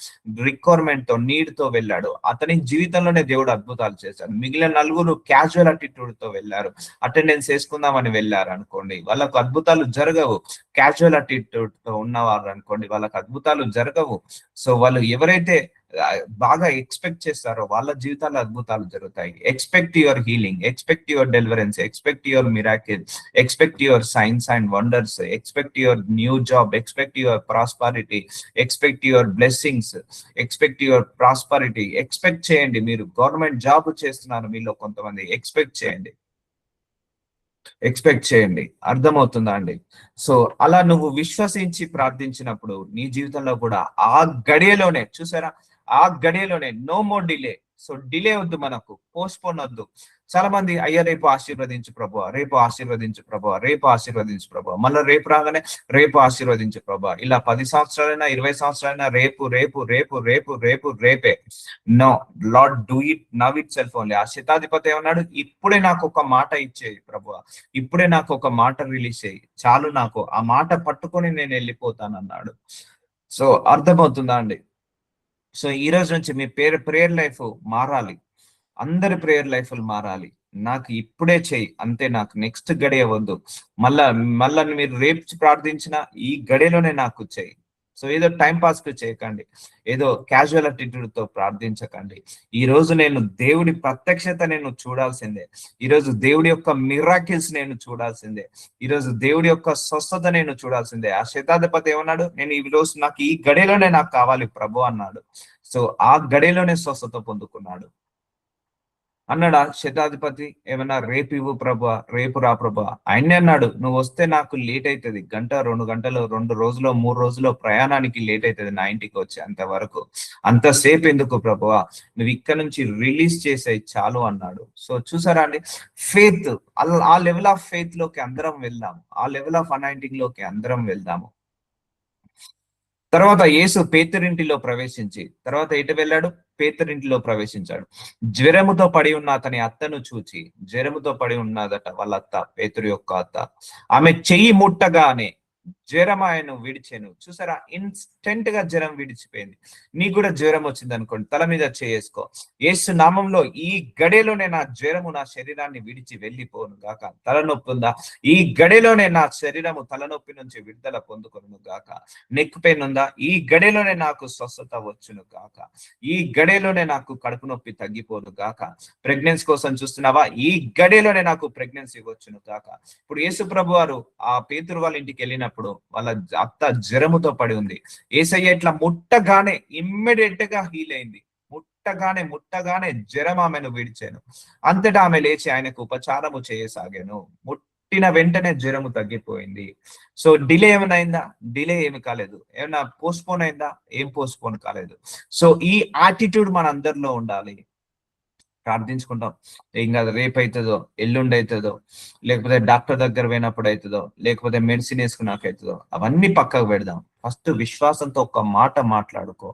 రిక్వైర్మెంట్ తో, నీడ్ తో వెళ్ళాడు, అతని జీవితంలోనే దేవుడు అద్భుతాలు చేశాడు. మిగిలిన 4 క్యాజువల్ అటిట్యూడ్ తో వెళ్ళారు, అటెండెన్స్ వేసుకుందామని వెళ్ళారు అనుకోండి, వాళ్ళకు అద్భుతాలు జరగవు. క్యాజువల్ అటిట్యూడ్ తో ఉన్నవారు అనుకోండి, వాళ్ళకి అద్భుతాలు జరగవు. సో వాళ్ళు ఎవరైతే బాగా ఎక్స్పెక్ట్ చేస్తారో వాళ్ళ జీవితాల్లో అద్భుతాలు జరుగుతాయి. Expect your healing, expect your deliverance, expect your miracle, expect your science and wonders, expect your new job, expect your prosperity, expect your blessings, expect your prosperity. Expect చేయండి. మీరు గవర్నమెంట్ జాబ్ చేస్తున్నారు, మీలో కొంతమంది ఎక్స్పెక్ట్ చేయండి. అర్థమవుతుందా అండి? So అలా నువ్వు విశ్వసించి ప్రార్థించినప్పుడు నీ జీవితంలో కూడా ఆ గడియలోనే, చూసారా, ఆ గడియలోనే no more delay. So delay వద్దు, మనకు పోస్ట్పోన్ వద్దు. చాలా మంది అయ్యా రేపు ఆశీర్వదించు ప్రభువా, రేపు ఆశీర్వదించు ప్రభువా, రేపు ఆశీర్వదించు ప్రభువా, మళ్ళీ రేపు రాగానే రేపు ఆశీర్వదించు ప్రభువా. ఇలా 10 సంవత్సరాలైనా 20 సంవత్సరాలైనా రేపు రేపు రేపు రేపు రేపు రేపే. No, lord do it now itself only. ఆ శతాధిపతి ఏమన్నాడు? ఇప్పుడే నాకు ఒక మాట ఇచ్చేయి ప్రభువా, ఇప్పుడే నాకు ఒక మాట రిలీజ్ చేయి చాలు, నాకు ఆ మాట పట్టుకొని నేను వెళ్ళిపోతానన్నాడు. సో అర్థమవుతుందా అండి? సో ఈ రోజు నుంచి మీ ప్రేయర్ లైఫ్ మారాలి, అందరి ప్రేయర్ లైఫ్లు మారాలి. నాకు ఇప్పుడే చెయ్యి అంతే, నాకు నెక్స్ట్ గడియ వద్దు. మళ్ళా మీరు రేపు ప్రార్థించిన ఈ గడియలోనే నాకు చెయ్యి. సో ఏదో టైం పాస్ కు చేయకండి, ఏదో క్యాజువల్ అటిట్యూడ్ తో ప్రార్థించకండి. ఈ రోజు నేను దేవుడి ప్రత్యక్షత నేను చూడాల్సిందే, ఈ రోజు దేవుడి యొక్క మిరాకిల్స్ నేను చూడాల్సిందే, ఈ రోజు దేవుడి యొక్క స్వస్థత నేను చూడాల్సిందే. ఆ శతాధిపతి ఏమన్నాడు, నేను ఈ రోజు నాకు ఈ గడిలోనే నాకు కావాలి ప్రభు అన్నాడు. సో ఆ గడిలోనే స్వస్థత పొందుకున్నాడు. అన్నాడా శతాధిపతి ఏమన్నా రేపు ఇవ్వు ప్రభా, రేపు రా ప్రభా? ఆయన్ని అన్నాడు, నువ్వు వస్తే నాకు లేట్ అవుతుంది, గంట 2 గంటలు 2 రోజులు 3 రోజులు ప్రయాణానికి లేట్ అవుతుంది నా ఇంటికి వచ్చి, అంతవరకు అంతసేపు ఎందుకు ప్రభువా, నువ్వు ఇక్కడ నుంచి రిలీజ్ చేసేయి చాలు అన్నాడు. సో చూసారా అండి, ఫెయిత్, ఆ లెవెల్ ఆఫ్ ఫెయిత్ లోకి అందరం వెళ్దాం, ఆ లెవెల్ ఆఫ్ అనాయింటింగ్ లోకి అందరం వెళ్దాము. తర్వాత యేసు పేతురింటిలో ప్రవేశించి తర్వాత ఎటు వెళ్ళాడు, పేతురింటిలో ప్రవేశించాడు. జ్వరముతో పడి ఉన్న అతని అత్తను చూచి, జ్వరముతో పడి ఉన్నదట వాళ్ళ అత్త, పేతురు యొక్క అత్త. ఆమె చెయ్యి ముట్టగానే జ్వరం ఆయను విడిచాను. చూసారా, ఇన్స్టెంట్ గా జ్వరం విడిచిపోయింది. నీకు కూడా జ్వరం వచ్చింది అనుకోండి, తల మీద చేసుకో, యేసు నామంలో ఈ గడిలోనే నా జ్వరము నా శరీరాన్ని విడిచి వెళ్ళిపోను గాక. తలనొప్పి ఉందా, ఈ గడిలోనే నా శరీరము తలనొప్పి నుంచి విడుదల పొందుకొను గాక. నెక్ పెయిన్ ఉందా, ఈ గడిలోనే నాకు స్వస్థత వచ్చును గాక. ఈ గడిలోనే నాకు కడుపు నొప్పి తగ్గిపోను గాక. ప్రెగ్నెన్సీ కోసం చూస్తున్నావా, ఈ గడిలోనే నాకు ప్రెగ్నెన్సీ వచ్చును గాక. ఇప్పుడు యేసు ప్రభు వారు ఆ పేతురు వాళ్ళ ఇంటికి వెళ్ళినప్పుడు వాళ్ళ అత్త జ్వరముతో పడి ఉంది. యేసయ్య ఇట్లా ముట్టగానే ఇమ్మీడియట్ గా హీల్ అయింది. ముట్టగానే జ్వరం ఆమెను విడిచాను. అంతటా ఆమె లేచి ఆయనకు ఉపచారము చేయసాగాను. ముట్టిన వెంటనే జ్వరము తగ్గిపోయింది. సో డిలే ఏమైనా అయిందా, డిలే ఏమి కాలేదు. ఏమైనా పోస్ట్పోన్ అయిందా, ఏం పోస్ట్పోన్ కాలేదు. సో ఈ యాటిట్యూడ్ మన అందరిలో ఉండాలి. ప్రార్థించుకుంటాం, ఏం కాదు, రేపు అవుతుందో, ఎల్లుండి అవుతుందో, లేకపోతే డాక్టర్ దగ్గర పోయినప్పుడు అవుతుందో, లేకపోతే మెడిసిన్ వేసుకున్నాక అవుతుందో, అవన్నీ పక్కకు పెడదాం. ఫస్ట్ విశ్వాసంతో ఒక మాట మాట్లాడుకో.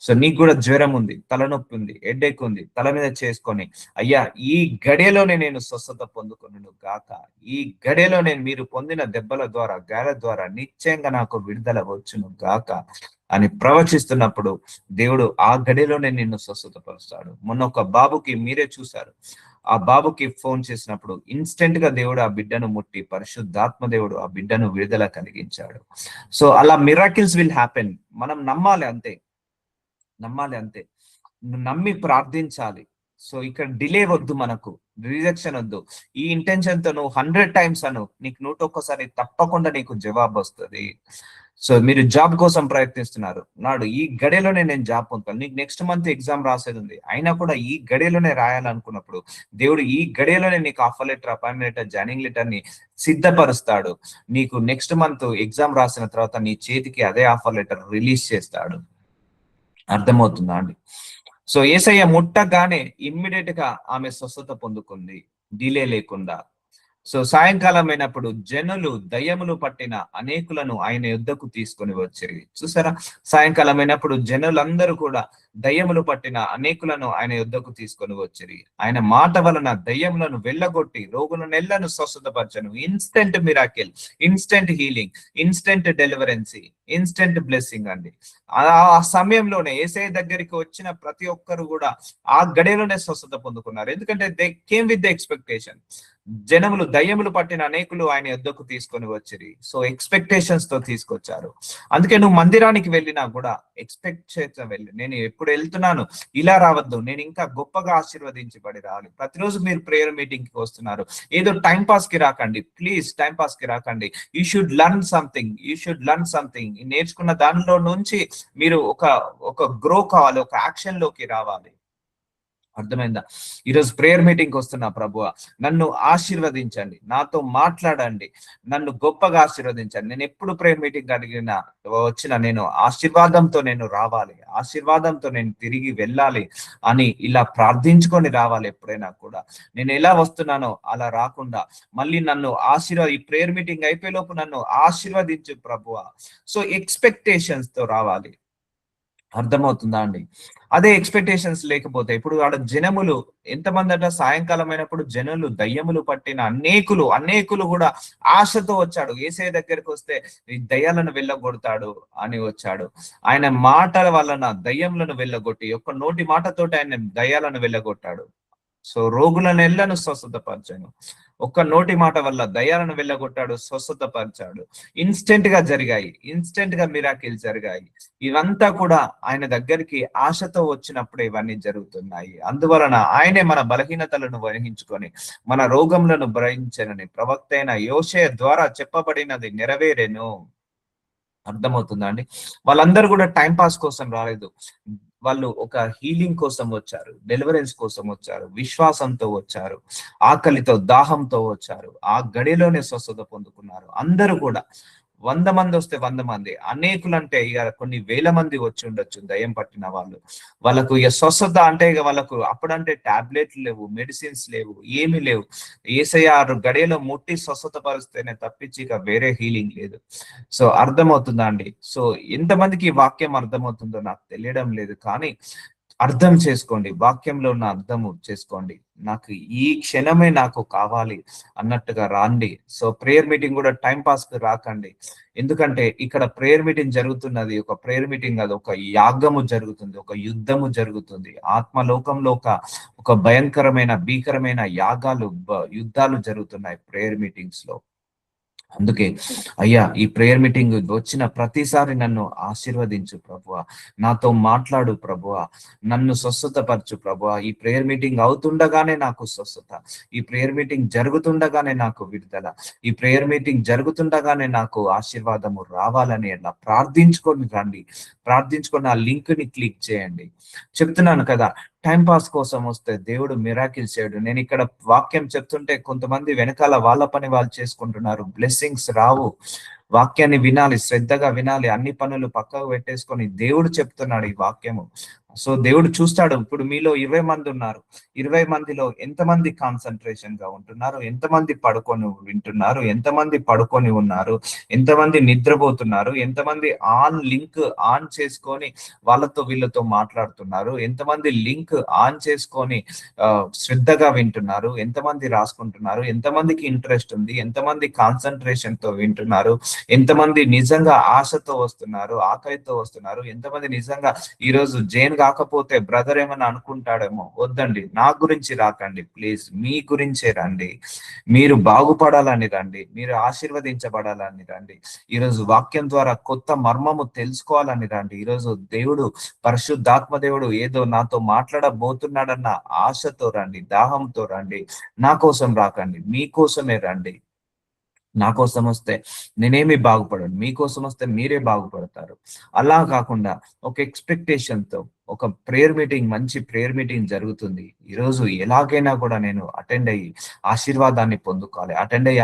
సో నీకు కూడా జ్వరం ఉంది, తలనొప్పి ఉంది, హెడేక్ ఉంది, తల మీద చేసుకొని, అయ్యా ఈ గడియలోనే నేను స్వస్థత పొందుకున్నాను గాక, ఈ గడియలోనే మీరు పొందిన దెబ్బల ద్వారా, గాయాల ద్వారా నిశ్చయంగా నాకు విడుదల వచ్చును గాక అని ప్రవచిస్తున్నప్పుడు దేవుడు ఆ గడిలోనే నిన్ను స్వస్థతపరుస్తాడు. మొన్న ఒక బాబుకి మీరే చూశారు, ఆ బాబుకి ఫోన్ చేసినప్పుడు ఇన్స్టెంట్ గా దేవుడు ఆ బిడ్డను ముట్టి, పరిశుద్ధాత్మ దేవుడు ఆ బిడ్డను విడుదల కలిగించాడు. సో అలా మిరాకిల్స్ విల్ హ్యాపెన్. మనం నమ్మాలి అంతే, నమ్మి ప్రార్థించాలి. సో ఇక్కడ డిలే వద్దు, మనకు రిజెక్షన్ వద్దు. ఈ ఇంటెన్షన్ తో నువ్వు 100 times అను, నీకు 101 తప్పకుండా నీకు జవాబు వస్తుంది. సో మీరు జాబ్ కోసం ప్రయత్నిస్తున్నారు, నాడు ఈ గడిలోనే నేను జాబ్ పొందుతాను. నీకు నెక్స్ట్ మంత్ ఎగ్జామ్ రాసేది ఉంది, అయినా కూడా ఈ గడిలోనే రాయాలనుకున్నప్పుడు దేవుడు ఈ గడిలోనే నీకు offer letter, appointment letter, joining letter ని సిద్ధపరుస్తాడు. నీకు నెక్స్ట్ మంత్ ఎగ్జామ్ రాసిన తర్వాత నీ చేతికి అదే ఆఫర్ లెటర్ రిలీజ్ చేస్తాడు. అర్థమవుతుందా అండి? సో యేసయ్య ముట్టగానే ఇమ్మీడియట్ గా ఆమె స్వస్థత పొందుకుంది, డిలే లేకుండా. సో సాయంకాలం అయినప్పుడు జనులు దయ్యములు పట్టిన అనేకులను ఆయన యుద్ధకు తీసుకొని వచ్చేవి. చూసారా, సాయంకాలం అయినప్పుడు జనులందరూ కూడా దయ్యములు పట్టిన అనేకులను ఆయన యుద్ధకు తీసుకొని వచ్చేవి. ఆయన మాట వలన దయ్యములను వెళ్ళగొట్టి రోగులనెల్లను స్వస్థతపరచను. Instant miracle, instant healing, instant deliverance, instant blessing అండి. ఆ సమయంలోనే యేసయ్య దగ్గరికి వచ్చిన ప్రతి ఒక్కరు కూడా ఆ గడిలోనే స్వస్థత పొందుకున్నారు. ఎందుకంటే they came with the expectation. జనములు దయ్యములు పట్టిన అనేకులు ఆయన యుద్ధకు తీసుకొని వచ్చిరి. సో ఎక్స్పెక్టేషన్స్ తో తీసుకొచ్చారు. అందుకే నువ్వు మందిరానికి వెళ్ళినా కూడా ఎక్స్పెక్ట్ చేస్తా వెళ్ళి, నేను ఎప్పుడు వెళ్తున్నాను ఇలా రావద్దు, నేను ఇంకా గొప్పగా ఆశీర్వదించబడి రావాలి. ప్రతిరోజు మీరు ప్రేయర్ మీటింగ్ కి వస్తున్నారు, ఏదో టైం పాస్ కి రాకండి, ప్లీజ్ టైం పాస్ కి రాకండి. You should learn something. నేర్చుకున్న దానిలో నుంచి మీరు ఒక గ్రో కావాలి, ఒక యాక్షన్ లోకి రావాలి. అర్థమైందా? ఈరోజు ప్రేయర్ మీటింగ్ కి వస్తున్నా, ప్రభువా నన్ను ఆశీర్వదించండి, నాతో మాట్లాడండి, నన్ను గొప్పగా ఆశీర్వదించండి. నేను ఎప్పుడు ప్రేయర్ మీటింగ్ వచ్చిన నేను ఆశీర్వాదంతో నేను రావాలి, ఆశీర్వాదంతో నేను తిరిగి వెళ్ళాలి అని ఇలా ప్రార్థించుకొని రావాలి. ఎప్పుడైనా కూడా నేను ఎలా వస్తున్నానో అలా రాకుండా మళ్ళీ నన్ను ఈ ప్రేయర్ మీటింగ్ అయిపోయే లోపు నన్ను ఆశీర్వదించు ప్రభువా. సో ఎక్స్పెక్టేషన్స్ తో రావాలి. అర్థమవుతుందా అండి? అదే ఎక్స్పెక్టేషన్స్ లేకపోతే, ఇప్పుడు ఆడ జనములు ఎంతమంది అట, సాయంకాలం అయినప్పుడు జనులు దయ్యములు పట్టిన అనేకులు కూడా ఆశతో వచ్చాడు. యేసయ్య దగ్గరికి వస్తే ఈ దయ్యాలను వెళ్ళగొడతాడు అని వచ్చాడు. ఆయన మాటల వలన దయ్యములను వెళ్ళగొట్టి, ఒక్క నోటి మాటతోటి ఆయన దయ్యాలను వెళ్ళగొట్టాడు. సో రోగులను ఎల్లను స్వస్థతపరచాను. ఒక్క నోటి మాట వల్ల దయ్యాలను వెళ్ళగొట్టాడు, స్వస్థతపరిచాడు. ఇన్స్టెంట్ గా జరిగాయి, ఇన్స్టెంట్ గా మిరాకిల్ జరిగాయి. ఇవంతా కూడా ఆయన దగ్గరికి ఆశతో వచ్చినప్పుడే ఇవన్నీ జరుగుతున్నాయి. అందువలన ఆయనే మన బలహీనతలను వహించుకొని మన రోగములను భరించనని ప్రవక్త అయిన యోషేయ ద్వారా చెప్పబడినది నెరవేరెను. అర్థమవుతుందా అండి? వాళ్ళందరూ కూడా టైం పాస్ కోసం రాలేదు. వాళ్ళు ఒక హీలింగ్ కోసం వచ్చారు, డెలివరెన్స్ కోసం వచ్చారు, విశ్వాసంతో వచ్చారు, ఆకలితో దాహంతో వచ్చారు. ఆ గడిలోనే స్వస్థత పొందుకున్నారు. అందరూ కూడా 100 మంది వస్తే 100 మంది, అనేకులంటే ఇక కొన్ని వేల మంది వచ్చి ఉండొచ్చు దయ్యం పట్టిన వాళ్ళు. వాళ్ళకు ఇక స్వస్థత అంటే ఇక వాళ్ళకు అప్పుడంటే టాబ్లెట్లు లేవు, మెడిసిన్స్ లేవు, ఏమీ లేవు. యేసయ్య 6 గడియలో ముట్టి స్వస్థత పరిస్తేనే తప్పించి ఇక వేరే హీలింగ్ లేదు. సో అర్థమవుతుందా అండి? సో ఎంతమందికి ఈ వాక్యం అర్థమవుతుందో నాకు తెలియడం లేదు, కానీ అర్థం చేసుకోండి, వాక్యంలో ఉన్న అర్థము చేసుకోండి. నాకు ఈ క్షణమే నాకు కావాలి అన్నట్టుగా రాండి. సో ప్రేయర్ మీటింగ్ కూడా టైం పాస్ కి రాకండి. ఎందుకంటే ఇక్కడ ప్రేయర్ మీటింగ్ జరుగుతున్నది ఒక ప్రేయర్ మీటింగ్ కాదు, ఒక యాగము జరుగుతుంది, ఒక యుద్ధము జరుగుతుంది. ఆత్మలోకంలో ఒక భయంకరమైన భీకరమైన యాగాలు యుద్ధాలు జరుగుతున్నాయి ప్రేయర్ మీటింగ్స్ లో. అందుకే అయ్యా, ఈ ప్రేయర్ మీటింగ్ వచ్చిన ప్రతిసారి నన్ను ఆశీర్వదించు ప్రభువా, నాతో మాట్లాడు ప్రభువా, నన్ను స్వస్థతపరచు ప్రభువా. ఈ ప్రేయర్ మీటింగ్ అవుతుండగానే నాకు స్వస్థత, ఈ ప్రేయర్ మీటింగ్ జరుగుతుండగానే నాకు విడుదల, ఈ ప్రేయర్ మీటింగ్ జరుగుతుండగానే నాకు ఆశీర్వాదము రావాలని అలా ప్రార్థించుకొని రండి. ప్రార్థించుకొని ఆ లింక్ ని క్లిక్ చేయండి. చెప్తున్నాను కదా, టైం పాస్ కోసం వస్తే దేవుడు మిరాకిల్ చేయడు. నేను ఇక్కడ వాక్యం చెప్తుంటే కొంతమంది వెనకాల వాళ్ళ పని వాళ్ళు చేసుకుంటున్నారు, బ్లెస్సింగ్స్ రావు. వాక్యాన్ని వినాలి, శ్రద్ధగా వినాలి, అన్ని పనులు పక్కకు పెట్టేసుకొని దేవుడు చెప్తున్నాడు ఈ వాక్యము. సో దేవుడు చూస్తాడు. ఇప్పుడు మీలో 20 మంది ఉన్నారు, 20 మందిలో ఎంతమంది కాన్సన్ట్రేషన్ గా ఉంటున్నారు, ఎంతమంది పడుకొని వింటున్నారు, ఎంతమంది పడుకొని ఉన్నారు, ఎంతమంది నిద్రపోతున్నారు, ఎంతమంది లింక్ ఆన్ చేసుకొని వాళ్ళతో వీళ్ళతో మాట్లాడుతున్నారు, ఎంతమంది లింక్ ఆన్ చేసుకొని శ్రద్ధగా వింటున్నారు, ఎంతమంది రాసుకుంటున్నారు, ఎంతమందికి ఇంట్రెస్ట్ ఉంది, ఎంతమంది కాన్సన్ట్రేషన్ తో వింటున్నారు, ఎంతమంది నిజంగా ఆశతో వస్తున్నారు, ఆకలితో వస్తున్నారు, ఎంతమంది నిజంగా ఈరోజు జైన్ కాకపోతే బ్రదర్ ఏమని అనుకుంటాడేమో. వద్దండి, నా గురించి రాకండి ప్లీజ్, మీ గురించే రండి. మీరు బాగుపడాలని రండి, మీరు ఆశీర్వదించబడాలని రండి. ఈరోజు వాక్యం ద్వారా కొత్త మర్మము తెలుసుకోవాలని రండి. ఈరోజు దేవుడు, పరిశుద్ధాత్మ దేవుడు ఏదో నాతో మాట్లాడబోతున్నాడన్న ఆశతో రండి, దాహంతో రండి. నా కోసం రాకండి, మీకోసమే రండి. నా కోసం వస్తే నేనేమి బాగుపడను, మీకోసం వస్తే మీరే బాగుపడతారు. అలా కాకుండా ఒక ఎక్స్పెక్టేషన్ తో ఒక ప్రేయర్ మీటింగ్, మంచి ప్రేయర్ మీటింగ్ జరుగుతుంది, ఈరోజు ఎలాగైనా కూడా నేను అటెండ్ అయ్యి ఆశీర్వాదాన్ని పొందుకోవాలి, అటెండ్ అయ్యి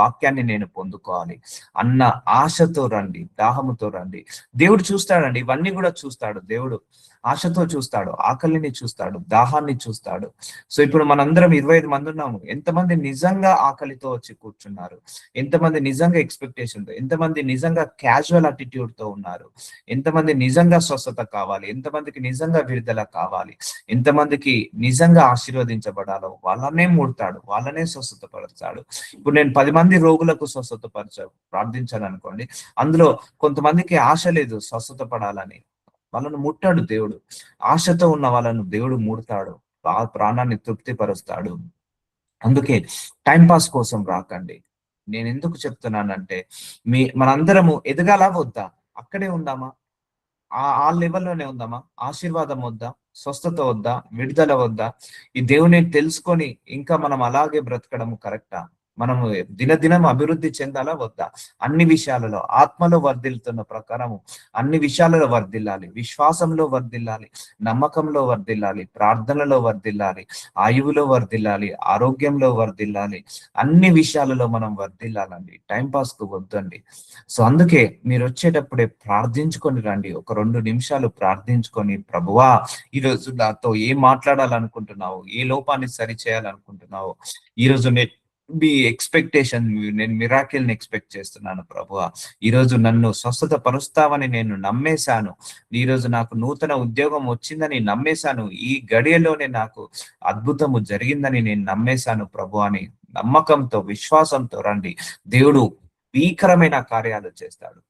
వాక్యాన్ని నేను పొందుకోవాలి అన్న ఆశతో రండి, దాహముతో రండి. దేవుడు చూస్తాడండి, ఇవన్నీ కూడా చూస్తాడు దేవుడు. ఆశతో చూస్తాడు, ఆకలిని చూస్తాడు, దాహాన్ని చూస్తాడు. సో ఇప్పుడు మనందరం 25 మంది ఉన్నాము. ఎంతమంది నిజంగా ఆకలితో వచ్చి కూర్చున్నారు, ఎంతమంది నిజంగా ఎక్స్పెక్టేషన్ తో, ఎంతమంది నిజంగా క్యాజువల్ అటిట్యూడ్ తో ఉన్నారు, ఎంతమంది నిజంగా స్వస్థత కావాలి, ఎంతమందికి నిజంగా విడుదల కావాలి, ఎంతమందికి నిజంగా ఆశీర్వదించబడాలో వాళ్ళనే ముడతాడు, వాళ్ళనే స్వస్థతపరుస్తాడు. ఇప్పుడు నేను 10 మంది రోగులకు ప్రార్థించాను అనుకోండి, అందులో కొంతమందికి ఆశ లేదు స్వస్థత పడాలని, వాళ్ళను ముట్టాడు దేవుడు. ఆశతో ఉన్న వాళ్ళను దేవుడు ముడతాడు, ప్రాణాన్ని తృప్తిపరుస్తాడు. అందుకే టైం పాస్ కోసం రాకండి. నేను ఎందుకు చెప్తున్నానంటే, మనందరము ఎదగాల వద్దా, అక్కడే ఉందామా, ఆ లెవెల్లోనే ఉందామా? ఆశీర్వాదం వద్దా, స్వస్థత వద్దా, విడుదల వద్దా? ఈ దేవుని తెలుసుకొని ఇంకా మనం అలాగే బ్రతకడం కరెక్టా? మనము దినదినం అభివృద్ధి చెందాలా వద్దా? అన్ని విషయాలలో ఆత్మలో వర్ధిల్లుతున్న ప్రకారము అన్ని విషయాలలో వర్ధిల్లాలి, విశ్వాసంలో వర్ధిల్లాలి, నమ్మకంలో వర్ధిల్లాలి, ప్రార్థనలో వర్ధిల్లాలి, ఆయువులో వర్ధిల్లాలి, ఆరోగ్యంలో వర్ధిల్లాలి. అన్ని విషయాలలో మనం వర్ధిల్లాలండి, టైం పాస్ కు వద్దండి. సో అందుకే మీరు వచ్చేటప్పుడే ప్రార్థించుకొని రండి. ఒక 2 నిమిషాలు ప్రార్థించుకొని, ప్రభువా ఈరోజు నాతో ఏం మాట్లాడాలనుకుంటున్నావు, ఏ లోపాన్ని సరి చేయాలనుకుంటున్నావు, ఈరోజు మీ ఎక్స్పెక్టేషన్, నేను మిరాకిల్ ని ఎక్స్పెక్ట్ చేస్తున్నాను ప్రభువా, ఈరోజు నన్ను స్వస్థత పరుస్తావని నేను నమ్మేశాను, ఈరోజు నాకు నూతన ఉద్యోగం వచ్చిందని నమ్మేశాను, ఈ గడియలోనే నాకు అద్భుతము జరిగిందని నేను నమ్మేశాను ప్రభు అని నమ్మకంతో, విశ్వాసంతో రండి. దేవుడు భీకరమైన కార్యాలు చేస్తాడు.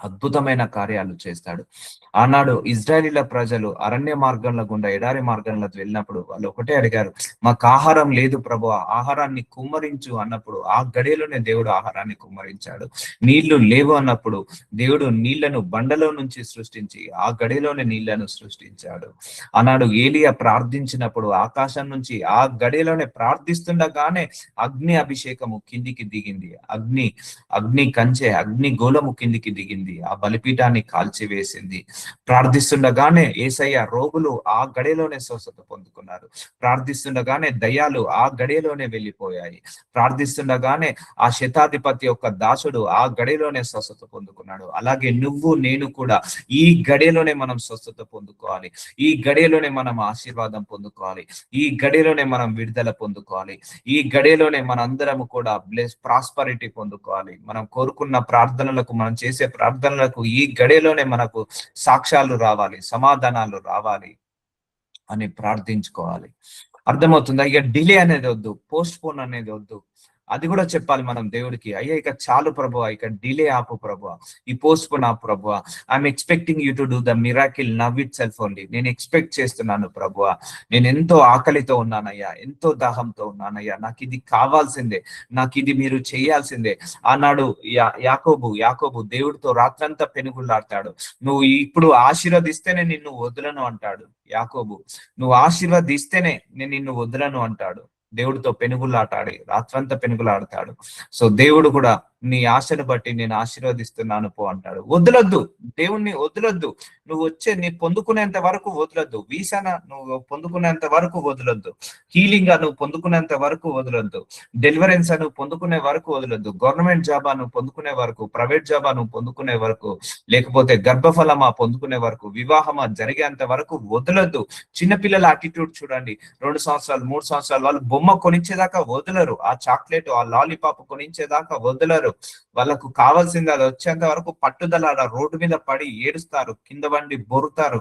అద్భుతమైన కార్యాలు చేస్తాడు. ఆనాడు ఇజ్రాయేలీల ప్రజలు అరణ్య మార్గంలో గుండా ఎడారి మార్గంలో వెళ్ళినప్పుడు వాళ్ళు ఒకటే అడిగారు, మాకు ఆహారం లేదు ప్రభువా, ఆహారాన్ని కుమ్మరించు అన్నప్పుడు ఆ గడియలోనే దేవుడు ఆహారాన్ని కుమ్మరించాడు. నీళ్లు లేవు అన్నప్పుడు దేవుడు నీళ్లను బండలో నుంచి సృష్టించి ఆ గడిలోనే నీళ్లను సృష్టించాడు. ఆనాడు ఏలియా ప్రార్థించినప్పుడు ఆకాశం నుంచి ఆ గడిలోనే ప్రార్థిస్తుండగానే అగ్ని అభిషేకము కిందికి దిగింది. అగ్ని కంచె, అగ్ని గోళము కిందికి దిగింది. ఆ బలిపీఠాన్ని కాల్చివేసింది. ప్రార్థిస్తుండగానే యేసయ్య రోగులు ఆ గడిలోనే స్వస్థత పొందుకున్నారు. ప్రార్థిస్తుండగానే దయ్యాలు ఆ గడిలోనే వెళ్ళిపోయాయి. ప్రార్థిస్తుండగానే ఆ శతాధిపతి యొక్క దాసుడు ఆ గడిలోనే స్వస్థత పొందుకున్నాడు. అలాగే నువ్వు నేను కూడా ఈ గడిలోనే మనం స్వస్థత పొందుకోవాలి. ఈ గడిలోనే మనం ఆశీర్వాదం పొందుకోవాలి. ఈ గడిలోనే మనం విడుదల పొందుకోవాలి. ఈ గడిలోనే మనందరం కూడా ప్రాస్పరిటీ పొందుకోవాలి. మనం కోరుకున్న ప్రార్థనలకు, మనం చేసే ప్రార్థనలకు ఈ గడిలోనే మనకు సాక్ష్యాలు రావాలి, సమాధానాలు రావాలి అని ప్రార్థించుకోవాలి. అర్థమవుతుందా? ఇక డిలే అనేది వద్దు, పోస్ట్ పోన్ అనేది వద్దు. అది కూడా చెప్పాలి మనం దేవుడికి, అయ్యా ఇక చాలు ప్రభువా, ఇక డిలే ఆపు ప్రభువా, ఈ పోస్ట్ పోన్ ఆపు ప్రభువా. I'm expecting you to do the miracle now itself only. నేను ఎక్స్పెక్ట్ చేస్తున్నాను ప్రభువా, నేను ఎంతో ఆకలితో ఉన్నానయ్యా, ఎంతో దాహంతో ఉన్నానయ్యా, నాకు ఇది కావాల్సిందే, నాకు ఇది మీరు చేయాల్సిందే. ఆనాడు యాకోబు దేవుడితో రాత్రంతా పెనుగులాడతాడు. నువ్వు ఇప్పుడు ఆశీర్వదిస్తేనే నిన్ను వదలను అంటాడు యాకోబు. నువ్వు ఆశీర్వదిస్తేనే నేను నిన్ను వదలను అంటాడు. దేవుడితో పెనుగులాటాడి రాత్రంతా పెనుగులాడతాడు. సో దేవుడు కూడా నీ ఆశను బట్టి నేను ఆశీర్వదిస్తున్నాను పో అంటాడు. వదలొద్దు, దేవుణ్ణి వదలొద్దు. నువ్వు నీ పొందుకునేంత వరకు వదలొద్దు. వీసానా నువ్వు పొందుకునేంత వరకు వదలొద్దు. హీలింగ్ నువ్వు పొందుకునేంత వరకు వదలొద్దు. డెలివరెన్స్ నువ్వు పొందుకునే వరకు వదలొద్దు. గవర్నమెంట్ జాబా నువ్వు పొందుకునే వరకు, ప్రైవేట్ జాబా నువ్వు పొందుకునే వరకు, లేకపోతే గర్భఫలమా పొందుకునే వరకు, వివాహమా జరిగేంత వరకు వదలొద్దు. చిన్నపిల్లల అటిట్యూడ్ చూడండి. 2 సంవత్సరాలు 3 సంవత్సరాలు వాళ్ళు బొమ్మ కొనిచ్చేదాకా వదలరు. ఆ చాక్లెట్, ఆ లాలీపాప్ కొనిచ్చేదాకా వదలరు. వాళ్ళకు కావాల్సింది అది వచ్చేంత వరకు పట్టుదల రోడ్డు మీద పడి ఏడుస్తారు, కింద బండి బొరుతారు,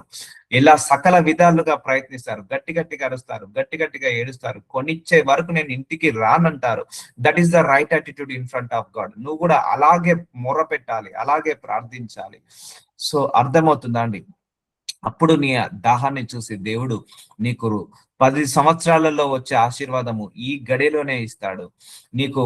ఇలా సకల విధాలుగా ప్రయత్నిస్తారు, గట్టిగా అరుస్తారు, గట్టిగా ఏడుస్తారు, కొనిచ్చే వరకు నేను ఇంటికి రానంటారు. That is the right attitude in front of God. నువ్వు కూడా అలాగే మొర పెట్టాలి, అలాగే ప్రార్థించాలి. సో అర్థమవుతుందా అండి? అప్పుడు నీ దాహాన్ని చూసి దేవుడు నీకు 10 సంవత్సరాలలో వచ్చే ఆశీర్వాదము ఈ గడిలోనే ఇస్తాడు. నీకు